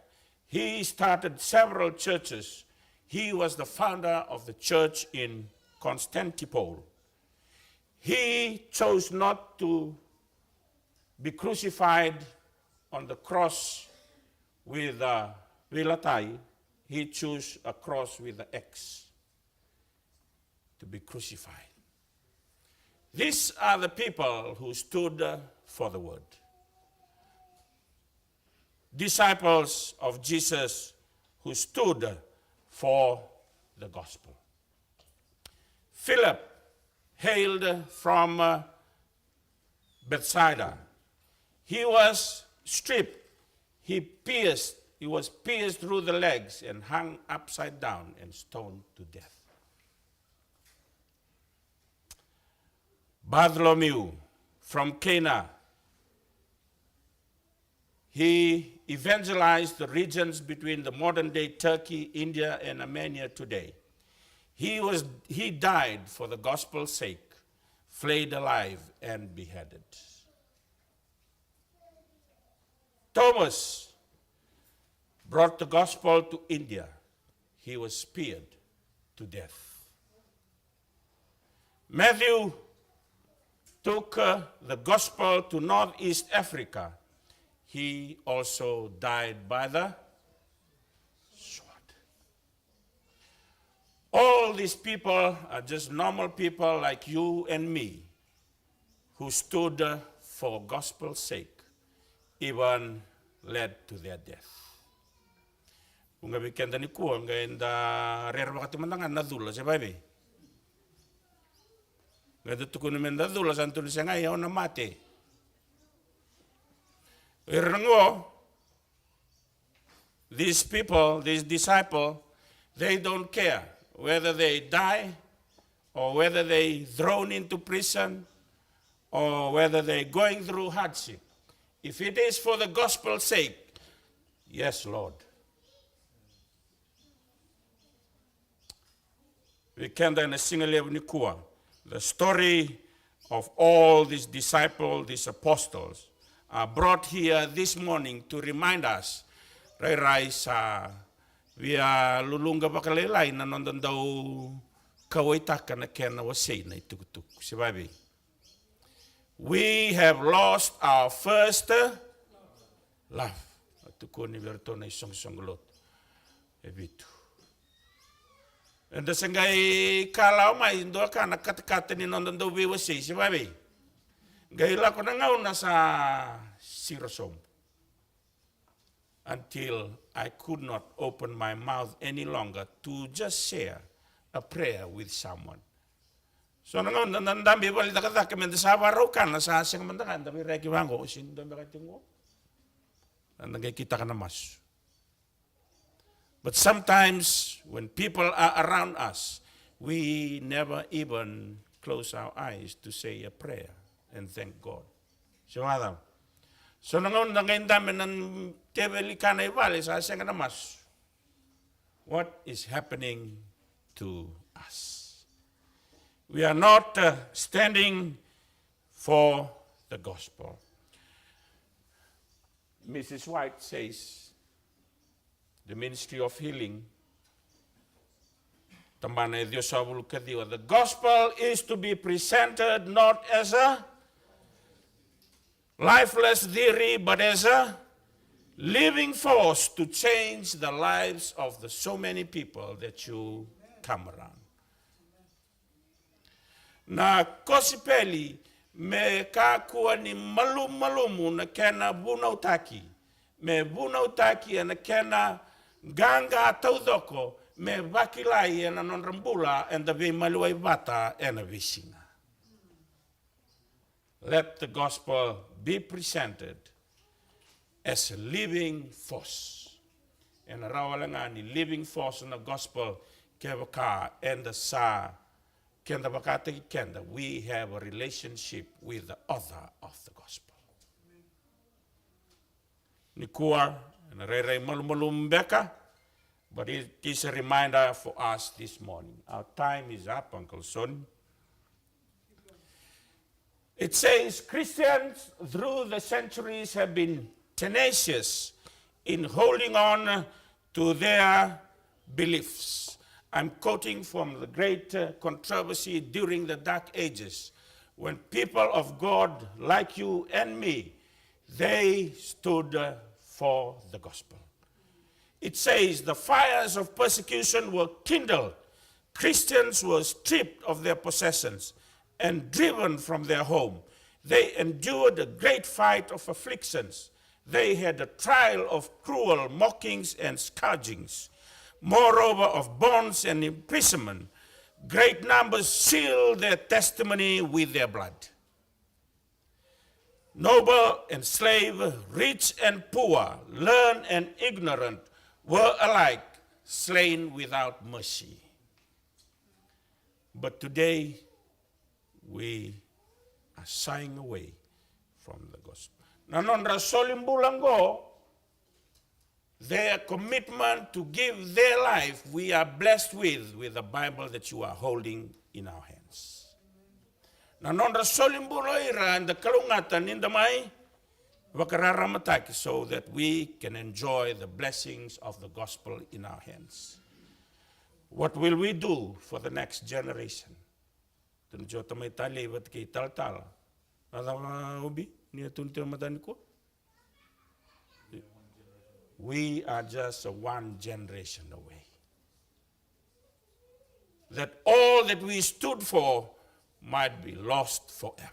He started several churches. He was the founder of the church in Constantinople. He chose not to be crucified on the cross with Vilatai. He chose a cross with the X to be crucified. These are the people who stood for the word. Disciples of Jesus who stood for the gospel. Philip hailed from Bethsaida. He was stripped. He was pierced through the legs and hung upside down and stoned to death. Bartholomew from Cana. He evangelized the regions between the modern-day Turkey, India, and Armenia today. He died for the gospel's sake, flayed alive and beheaded. Thomas brought the gospel to India. He was speared to death. Matthew took the gospel to Northeast Africa. He also died by the sword. All these people are just normal people like you and me who stood for gospel's sake, even led to their death. Kung gabikenda ni kuwa nga inda rerba katimandangan nadula sa baby. Nga tutukun naman nadula sa antun siya nga yaw na mate. Irango, these people, these disciples, they don't care whether they die or whether they thrown into prison or whether they're going through hardship. If it is for the gospel's sake, Yes, Lord. We can then sing a Nikua, the story of all these disciples, these apostles, are brought here this morning to remind us, Rai sa we are lulunga bakalelai na nondan daw kawaitaka na kena wasay na itukutuk. Sibabi. We have lost our first love. Atuko ni verto na isang sanggolot. Ebitu. And the sangay kalau mai indo ka nakat-kat ni nondan daw biwasay. Sibabi. Gaila ko na ngaw na sa Sirosom. Until I could not open my mouth any longer to just share a prayer with someone. So nandambi balita kata kami sa barukan na sa asing mandakan tapi reki wango sin dambi katingo. Nandangay kita ka namas. But sometimes when people are around us, we never even close our eyes to say a prayer and thank God. So madam. So nangay dami ng tebeli kanay vale sa asing namas. What is happening to us? We are not standing for the gospel. Mrs. White says, the ministry of healing, the gospel is to be presented not as a lifeless theory, but as a living force to change the lives of the so many people that you come around. Na kosipeli me kakua ni malumu na kena bunautaki. Me bunautaki na kena ganga taudoko me vakilai na nonrambula and the maluai bata and a visinga. Let the gospel be presented as a living force. And rawalangani living force in the gospel kevaka and the sa kenda bakata kenda. We have a relationship with the author of the gospel. Nikua and rere malum beka, but it is a reminder for us this morning. Our time is up, Uncle Son. It says Christians through the centuries have been tenacious in holding on to their beliefs. I'm quoting from the great controversy during the Dark Ages, when people of God like you and me, they stood for the gospel. It says the fires of persecution were kindled. Christians were stripped of their possessions and driven from their home. They endured a great fight of afflictions. They had a trial of cruel mockings and scourgings, moreover of bonds and imprisonment. Great numbers sealed their testimony with their blood. Noble and slave, rich and poor, learned and ignorant were alike slain without mercy. But today, we are shying away from the gospel. Nanondra solimbulango, their commitment to give their life, we are blessed with the Bible that you are holding in our hands. Nanondra solimbuloira and the kalungatan in the mai, wakararamataki, so that we can enjoy the blessings of the gospel in our hands. What will we do for the next generation? We are just one generation away. That all that we stood for might be lost forever.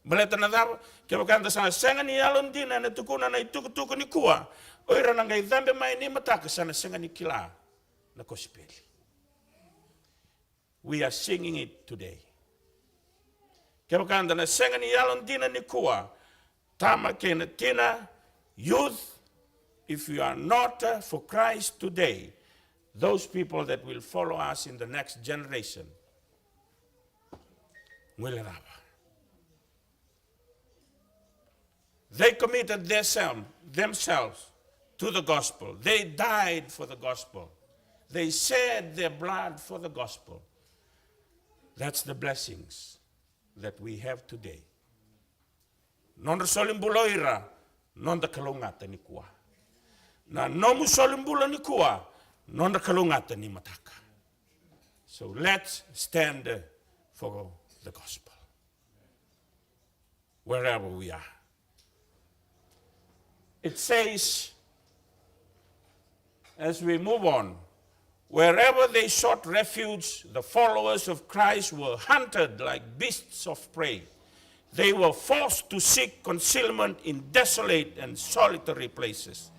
Baleta na daw, kaya kanta sa senga ni alon din na tukuna na itukutuko ni kuwa, oira na ngay dhambe may ni mataka sana senga ni kila na kospeli. We are singing it today. Kaya kanta na senga ni alon din na ni kuwa, tama kena tina, youth, if you are not for Christ today, those people that will follow us in the next generation will have. They committed themselves to the gospel. They died for the gospel. They shed their blood for the gospel. That's the blessings that we have today. Non solimbulo ira, non da kalungata ni kua. Na nomu solimbulo ni kua, non da kalungata ni mataka. So let's stand for the gospel, wherever we are. It says, as we move on, wherever they sought refuge, the followers of Christ were hunted like beasts of prey. They were forced to seek concealment in desolate and solitary places.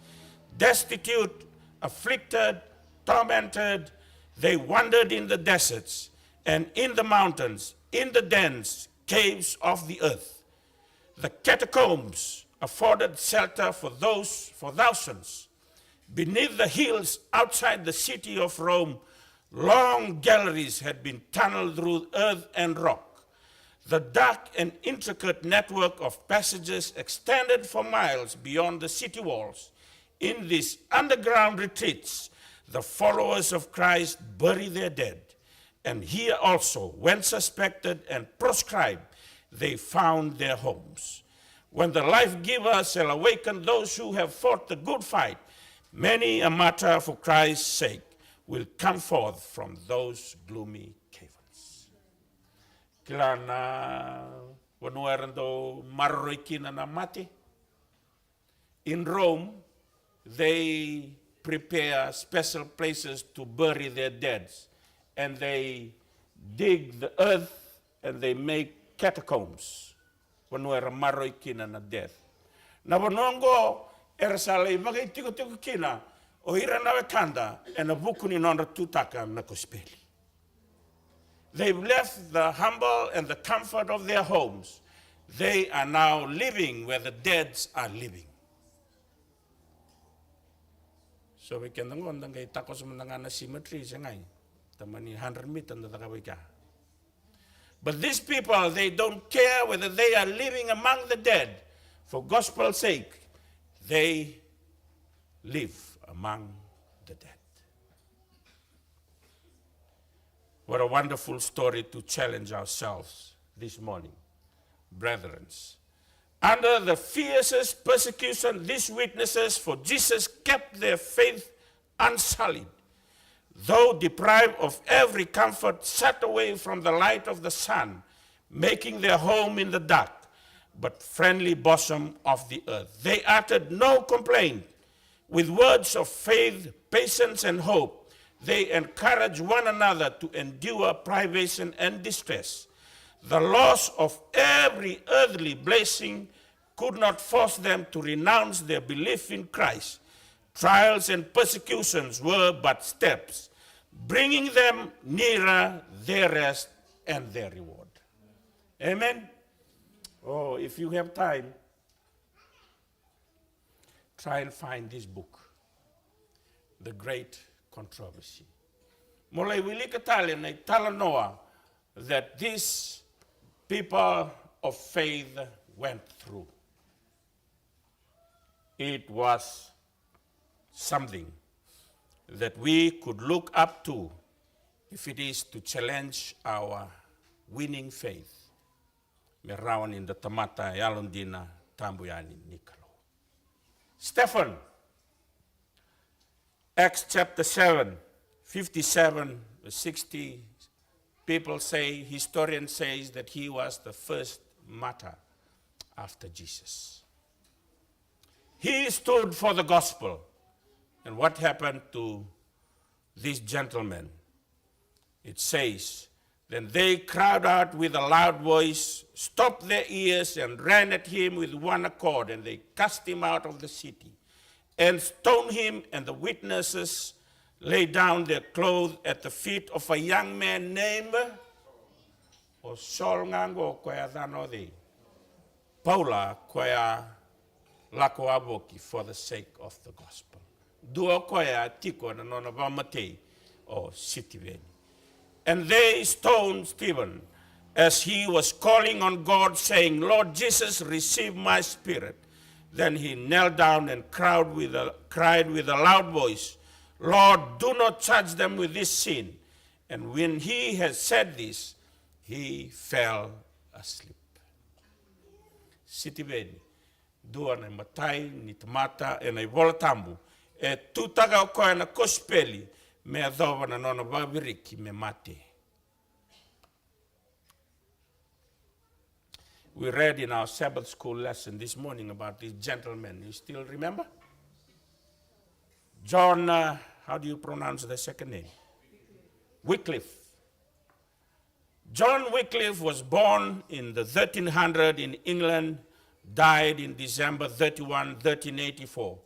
Destitute, afflicted, tormented, they wandered in the deserts and in the mountains, in the dens, caves of the earth. The catacombs afforded shelter for thousands. Beneath the hills outside the city of Rome, long galleries had been tunneled through earth and rock. The dark and intricate network of passages extended for miles beyond the city walls. In these underground retreats, the followers of Christ bury their dead. And here also, when suspected and proscribed, they found their homes. When the life giver shall awaken those who have fought the good fight, many a martyr for Christ's sake will come forth from those gloomy caverns. Kilana wanuerando marroikina na mati. In Rome, they prepare special places to bury their dead, and they dig the earth and they make catacombs. Wanuera marroikina na death. Na wanongo ersale magai tiko kina o ira na kanda and a bukuni nonra tutaka na kospeli. They've left the humble and the comfort of their homes. They are now living where the dead are living. So we can go on the takos mandangana cemetery sangai. Tamani 100 meters na takawika. But these people, they don't care whether they are living among the dead. For gospel's sake, they live among the dead. What a wonderful story to challenge ourselves this morning, brethren. Under the fiercest persecution, these witnesses for Jesus kept their faith unsullied. Though deprived of every comfort, sat away from the light of the sun, making their home in the dark, but friendly bosom of the earth. They uttered no complaint. With words of faith, patience, and hope, they encouraged one another to endure privation and distress. The loss of every earthly blessing could not force them to renounce their belief in Christ. Trials and persecutions were but steps, bringing them nearer their rest and their reward. Amen? Oh, if you have time, try and find this book, The Great Controversy. Molai wilikatali na talanoa that these people of faith went through. It was something that we could look up to if it is to challenge our winning faith. Merawan in the tamata yalondina tambuyani nikalo. Stephen, Acts chapter 7, 57, 60, people say, historian says that he was the first martyr after Jesus. He stood for the gospel. And what happened to this gentleman? It says, then they cried out with a loud voice, stopped their ears, and ran at him with one accord, and they cast him out of the city, and stoned him, and the witnesses laid down their clothes at the feet of a young man named Saul ngango kwaya danodi, Paula kwaya lako aboki for the sake of the gospel. Dua kwaya tiko na nona vamate o sitiveni. And they stoned Stephen as he was calling on God, saying, Lord Jesus, receive my spirit. Then he knelt down and cried with a loud voice, Lord, do not charge them with this sin. And when he had said this, he fell asleep. Sitiveni, dua na matai, ni tamata, e na iwola tambu, e tutaga o koe na kospeli, me adhova na nona wawiriki me mate. We read in our Sabbath school lesson this morning about this gentleman. You still remember? John, how do you pronounce the second name? Wycliffe. John Wycliffe was born in the 1300 in England, died in December 31, 1384.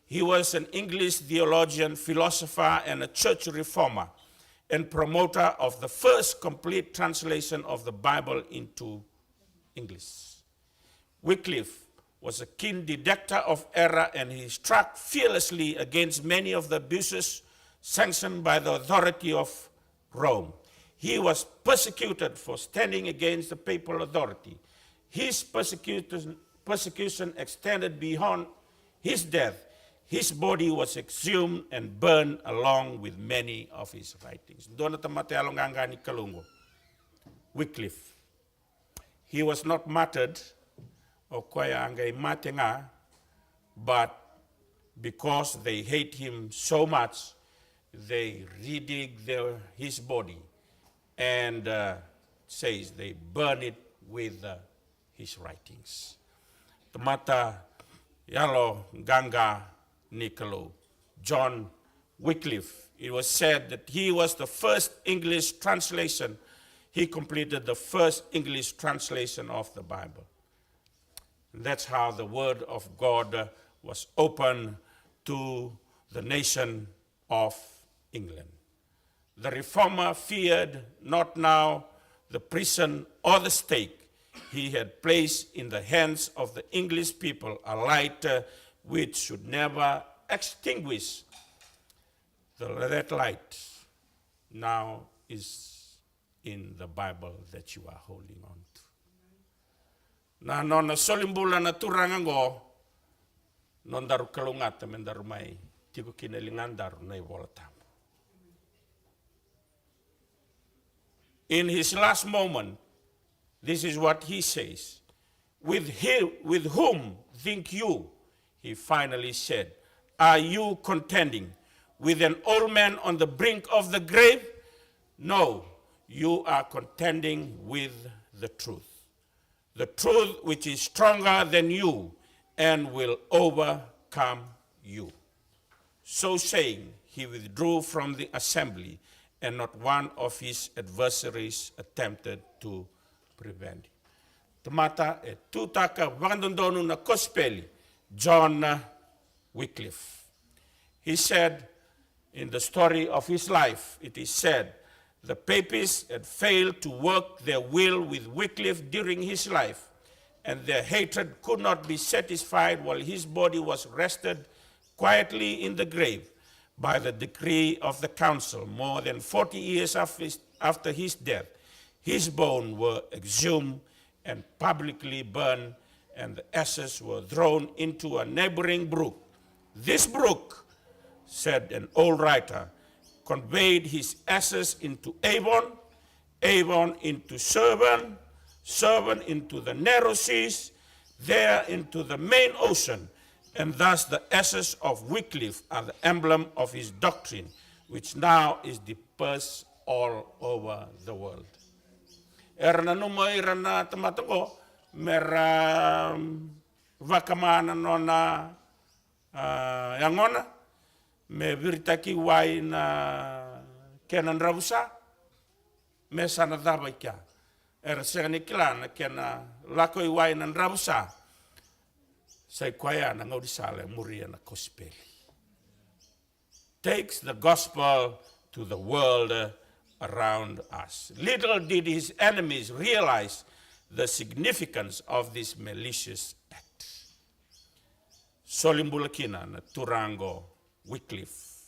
He was an English theologian, philosopher, and a church reformer, and promoter of the first complete translation of the Bible into English. Wycliffe was a keen detector of error, and he struck fearlessly against many of the abuses sanctioned by the authority of Rome. He was persecuted for standing against the papal authority. His persecution extended beyond his death. His body was exhumed and burned along with many of his writings. Wycliffe. He was not martyred, but because they hate him so much, they redig his body and says they burn it with his writings. Tamata Yalo Ganga Nicolo, John Wycliffe. It was said that he was the first English translation. He completed the first English translation of the Bible. And that's how the word of God was open to the nation of England. The reformer feared not now the prison or the stake. He had placed in the hands of the English people a light which should never extinguish. That light now is in the Bible that you are holding on to. Na nona solimbula na turangango, non daru kalungata men daru mai, tiku kinelingan daru na iwolatam. In his last moment, this is what he says. With whom think you, he finally said, are you contending? With an old man on the brink of the grave? No. You are contending with the truth which is stronger than you and will overcome you. So saying, he withdrew from the assembly, and not one of his adversaries attempted to prevent him. Tamata e tutaka wandondonu na kospeli, John Wycliffe. He said, in the story of his life, it is said, the papists had failed to work their will with Wycliffe during his life, and their hatred could not be satisfied while his body was rested quietly in the grave by the decree of the council. More than 40 years after his death, his bones were exhumed and publicly burned, and the ashes were thrown into a neighboring brook. This brook, said an old writer, conveyed his ashes into Avon, Avon into Severn, Severn into the narrow seas, there into the main ocean, and thus the ashes of Wycliffe are the emblem of his doctrine, which now is dispersed all over the world. Erana numa irana tamatango, mera vakamana nona yangona, me viritaki wai na kenan rabusa, me sana daba ikia. Era segani kilana kena lakoi wai na rabusa, say kwaya na ngaudisale muria na kospeli. Takes the gospel to the world around us. Little did his enemies realize the significance of this malicious act. Solimbulakina na Turango Wycliffe.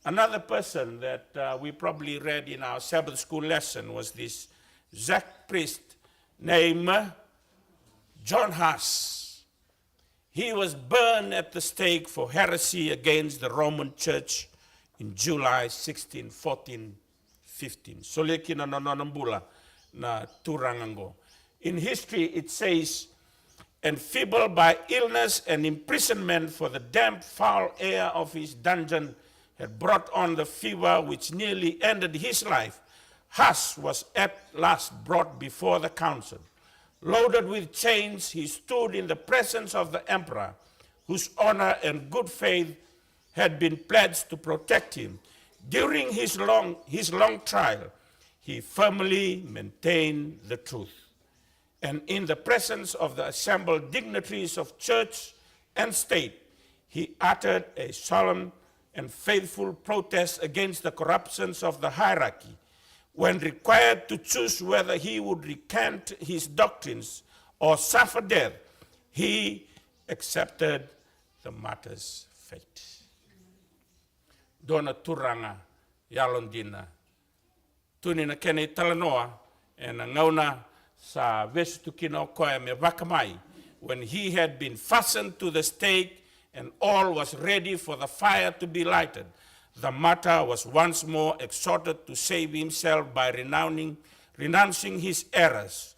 Another person that we probably read in our Sabbath school lesson was this Zach priest named John Huss. He was burned at the stake for heresy against the Roman Church in July 16, 14, 15. Soleki na nanambula na turangango. In history, it says, enfeebled by illness and imprisonment, for the damp, foul air of his dungeon had brought on the fever which nearly ended his life, Huss was at last brought before the council. Loaded with chains, he stood in the presence of the emperor, whose honor and good faith had been pledged to protect him. During his long trial, he firmly maintained the truth. And in the presence of the assembled dignitaries of church and state, he uttered a solemn and faithful protest against the corruptions of the hierarchy. When required to choose whether he would recant his doctrines or suffer death, he accepted the martyr's fate. Dona turanga yalondina. Tunina kene talanoa and ngauna sa vestukino koe me vakamai, when he had been fastened to the stake and all was ready for the fire to be lighted, the martyr was once more exhorted to save himself by renouncing his errors.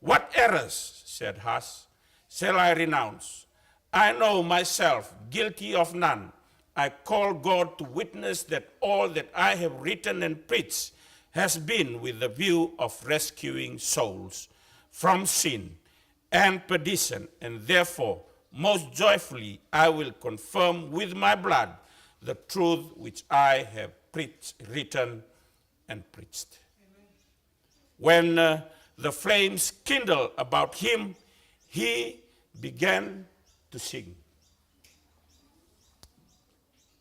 What errors, said Huss, shall I renounce? I know myself guilty of none. I call God to witness that all that I have written and preached has been with the view of rescuing souls from sin and perdition, and therefore most joyfully I will confirm with my blood the truth which I have written and preached. When the flames kindled about him, he began to sing.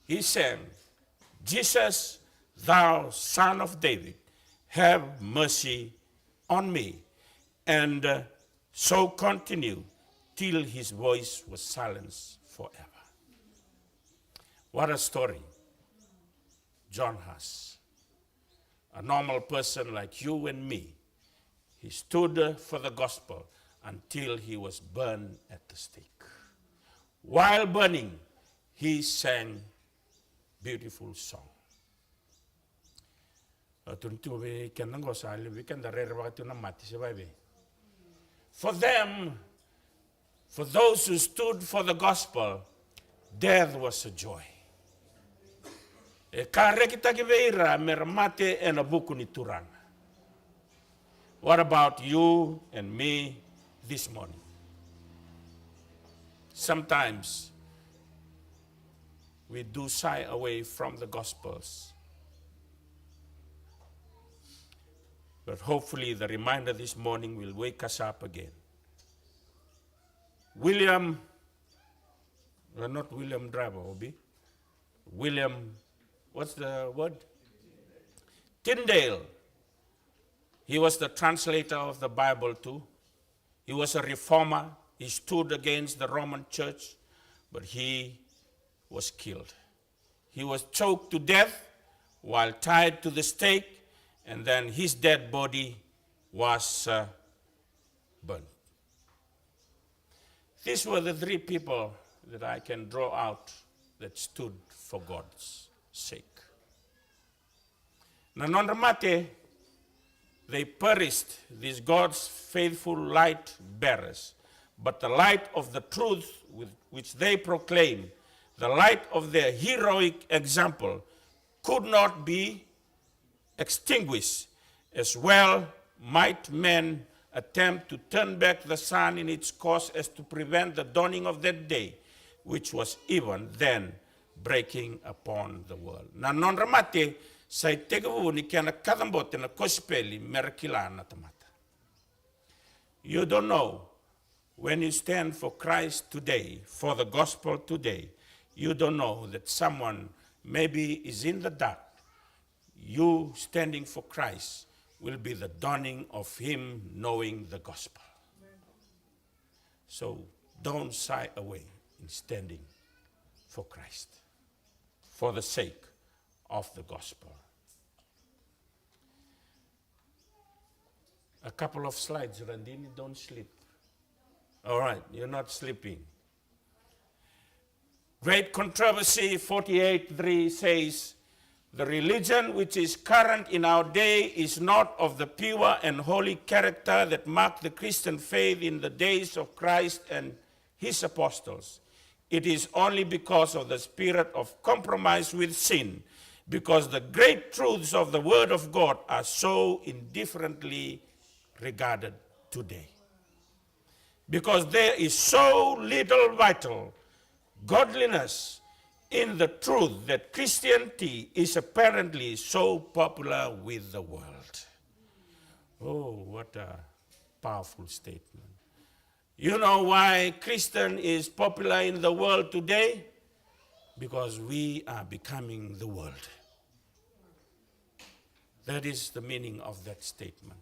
He sang, Jesus, thou son of David, have mercy on me. And so continued till his voice was silenced forever. What a story. John Huss, a normal person like you and me, he stood for the gospel until he was burned at the stake. While burning, he sang beautiful song. For them, for those who stood for the gospel, death was a joy. What about you and me this morning? Sometimes we do shy away from the gospels. But hopefully the reminder this morning will wake us up again. Not William Driver, Obi. William, what's the word? Tyndale. He was the translator of the Bible too. He was a reformer. He stood against the Roman Church, but he was killed. He was choked to death while tied to the stake, and then his dead body was burned. These were the three people that I can draw out that stood for God's sake. Nanondramate, they perished, these God's faithful light bearers, but the light of the truth which they proclaim, the light of their heroic example, could not be extinguished. As well might men attempt to turn back the sun in its course as to prevent the dawning of that day, which was even then breaking upon the world. Na nonramate sai tegavu ni kiana kadambote na kospeli merakila na tamata. You don't know when you stand for Christ today, for the gospel today, you don't know that someone maybe is in the dark. You standing for Christ will be the dawning of him knowing the gospel. So don't shy away in standing for Christ, for the sake of the gospel. A couple of slides, Randini, don't sleep. All right, you're not sleeping. Great Controversy 48:3 says, the religion which is current in our day is not of the pure and holy character that marked the Christian faith in the days of Christ and his apostles. It is only because of the spirit of compromise with sin, because the great truths of the Word of God are so indifferently regarded today. Because there is so little vital godliness in the truth that Christianity is apparently so popular with the world. Oh, what a powerful statement. You know why Christian is popular in the world today? Because we are becoming the world. That is the meaning of that statement.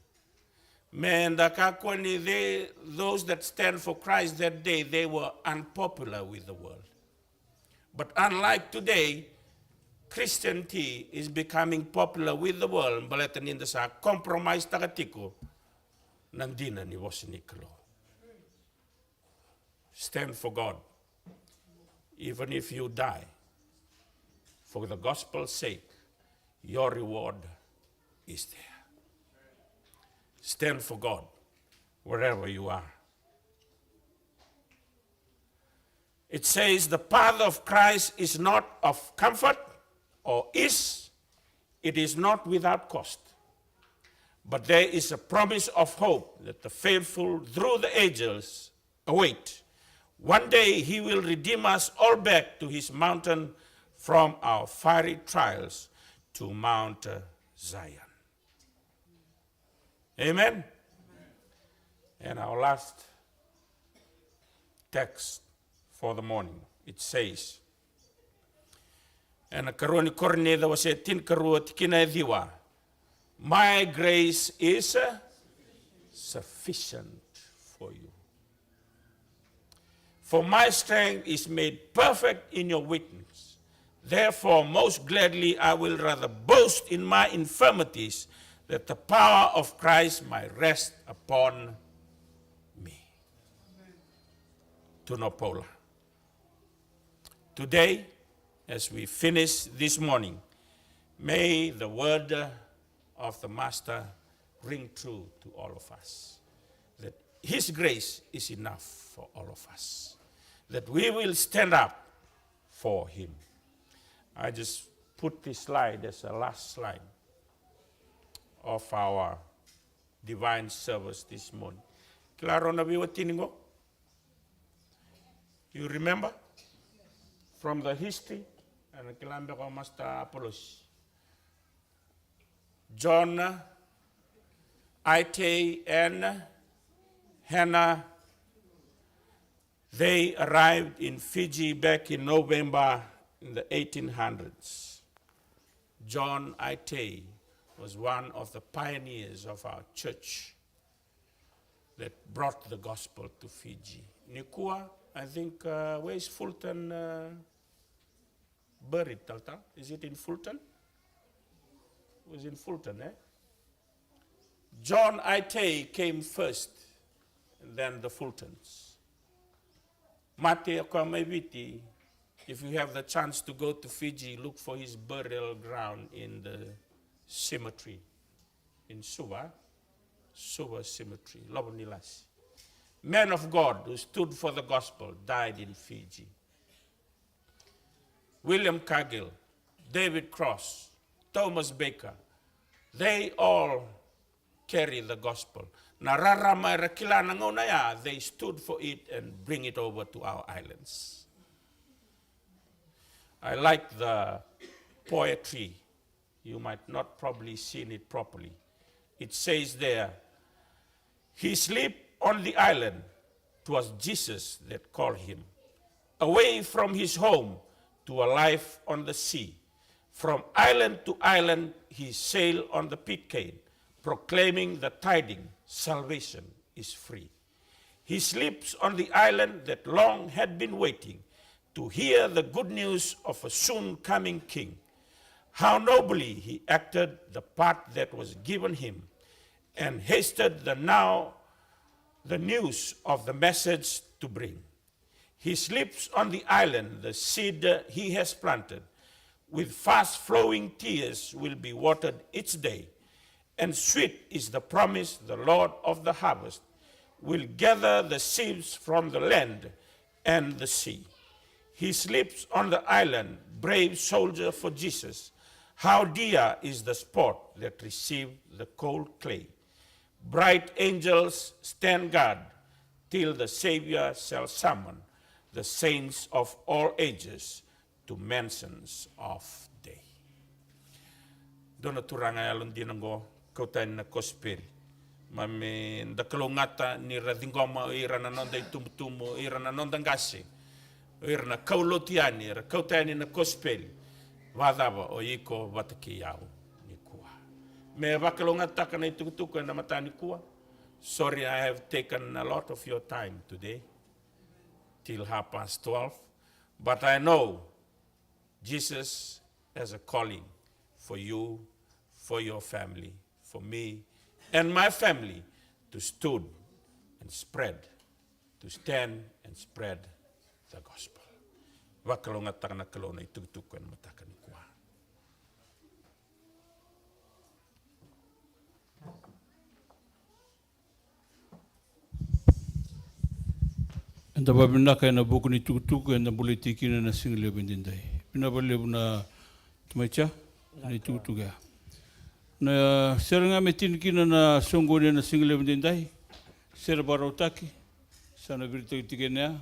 Man, those that stand for Christ that day, they were unpopular with the world. But unlike today, Christianity is becoming popular with the world. Balatan in the sa compromise tagatiko nandina ni wasiniklo. Stand for God, even if you die. For the gospel's sake, your reward is there. Stand for God wherever you are. It says the path of Christ is not of comfort, or it is not without cost. But there is a promise of hope that the faithful through the ages await. One day he will redeem us all back to his mountain, from our fiery trials to Mount Zion. Amen? And our last text for the morning, it says, and a karoni korne da was a tin karua tikina diwa. My grace is sufficient for you. For my strength is made perfect in your weakness. Therefore, most gladly I will rather boast in my infirmities, that the power of Christ might rest upon me. Tunopola. Today, as we finish this morning, may the word of the Master ring true to all of us, that his grace is enough for all of us, that we will stand up for him. I just put this slide as a last slide of our divine service this morning. Claro na biwa tiningo? You remember? From the history, and kilambe ko Master Apollos. John, Ite, and Hannah, they arrived in Fiji back in November in the 1800s. John Ite was one of the pioneers of our church that brought the gospel to Fiji. Nikua, I think, where is Fulton buried, Talta? Is it in Fulton? It was in Fulton, eh? John Ite came first, and then the Fultons. Mate Kwameviti, if you have the chance to go to Fiji, look for his burial ground in the cemetery in Suva Cemetery, Lobonilas. Men of God who stood for the gospel died in Fiji. William Cargill, David Cross, Thomas Baker, they all carry the gospel. They stood for it and bring it over to our islands. I like the poetry. You might not probably seen it properly. It says there, he slept on the island. 'Twas Jesus that called him. Away from his home to a life on the sea. From island to island he sailed on the Pitcairn, proclaiming the tidings, salvation is free. He sleeps on the island that long had been waiting to hear the good news of a soon coming king. How nobly he acted the part that was given him, and hasted the news of the message to bring. He sleeps on the island, the seed he has planted. With fast flowing tears will be watered each day. And sweet is the promise the Lord of the harvest will gather the sheaves from the land and the sea. He sleeps on the island, brave soldier for Jesus. How dear is the spot that received the cold clay. Bright angels stand guard till the Savior shall summon the saints of all ages to mansions of day. Dona turanga alon dinango kautain na kosperi. Mame ndakalongata ni radingoma ira na nonda itumutumu ira na nonda ngase. Ira na kaulotiani ira kautain na kosperi. Vadava o iko vataki yao ni kua. Me vakalongata kana itukutuku na matani kua. Sorry, I have taken a lot of your time today, till 12:30, but I know Jesus has a calling for you, for your family, for me, and my family to stand and spread the gospel. Wakalonga takana kalona itukutuku na matakani kua. Anda babina kaya na buku ni tukutuku anda boleh tikina na single bendindai. Pina boleh na tumacha ni tukutuku. Na serenga metin kina na songo na single bendindai. Ser barotaki sana birito tikena.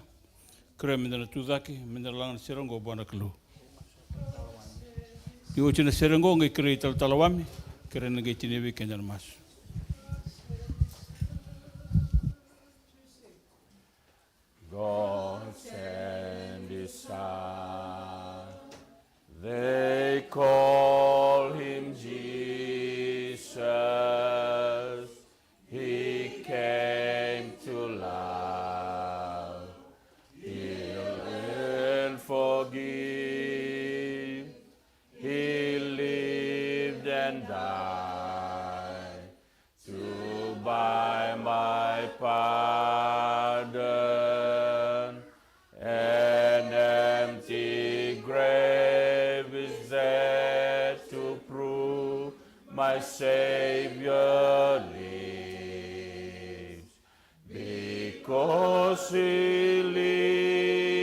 Kera mendana tudaki mendana langan serengo bana kelu. Dio china serengo ngai kera ital talawami kera ngai tinewe kendan mas. God sent his son, they call him Jesus. He came to love, heal and forgive. He lived and died to buy my pardon. An empty grave is there to prove my Savior lives. Because he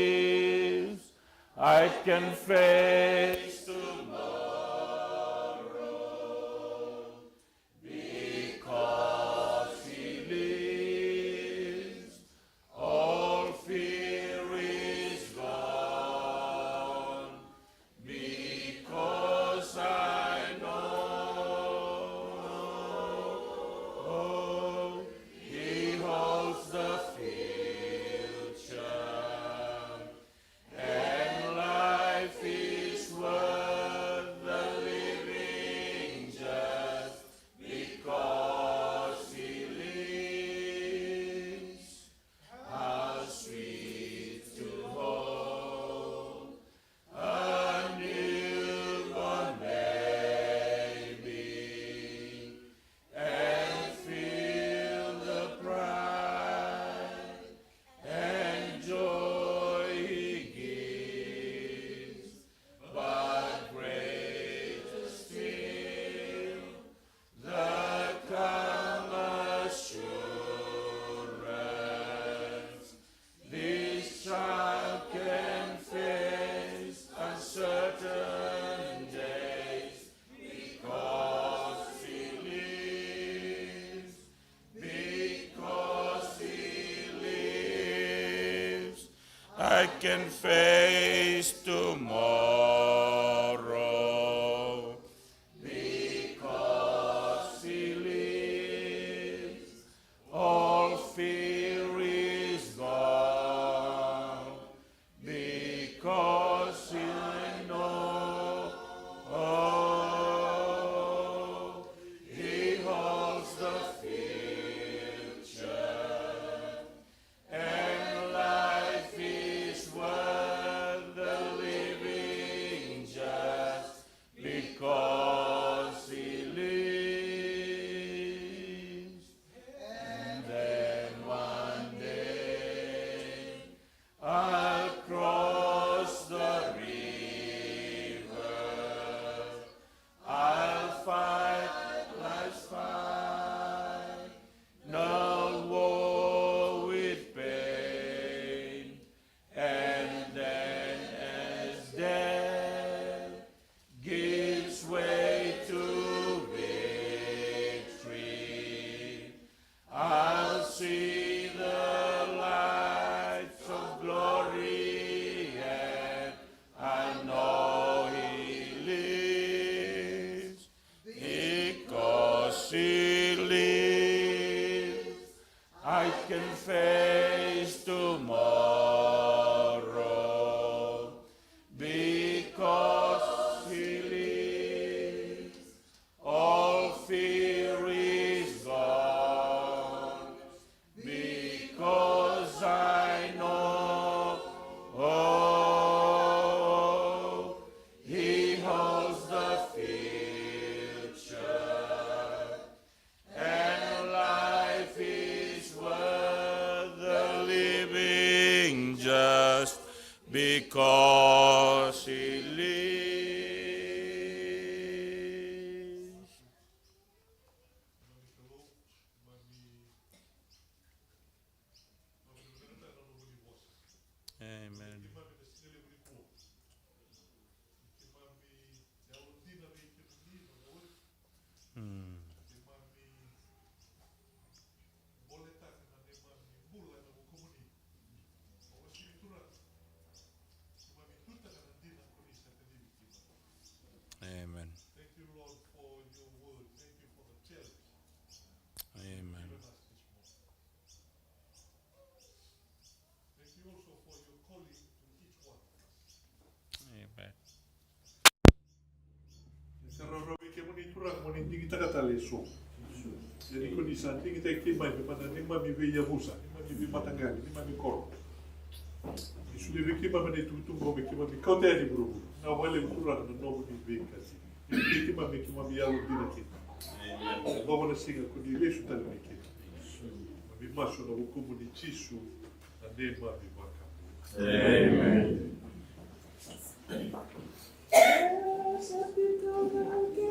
lives, I can face tomorrow. Because he lives, all fear is gone. Because I know he holds the future, and life is worth the living just because he lives. How sweet to hold a newborn baby and feel the pride and joy he gives. But greater still, the calm assurance this child can face uncertain days because he lives. Because he lives, I can face tomorrow. Because he lives, all fear is gone. Because I know he holds the future, and life is worth the pura mo ni dingi takata le so. Jadi ko di santi kita ke mai pe mana ni mami ve ya musa, ni mami ve matangali, ni mami koro. Isu le ke mami tu tu mo ke mami kaute ali buru. Na wale pura no no ni ve kasi. Ni ke mami ya dina ke. Mo wana singa ko di le su tale ke. Mami maso na ko mo ni chisu na ne mami waka. Amen. Sapito que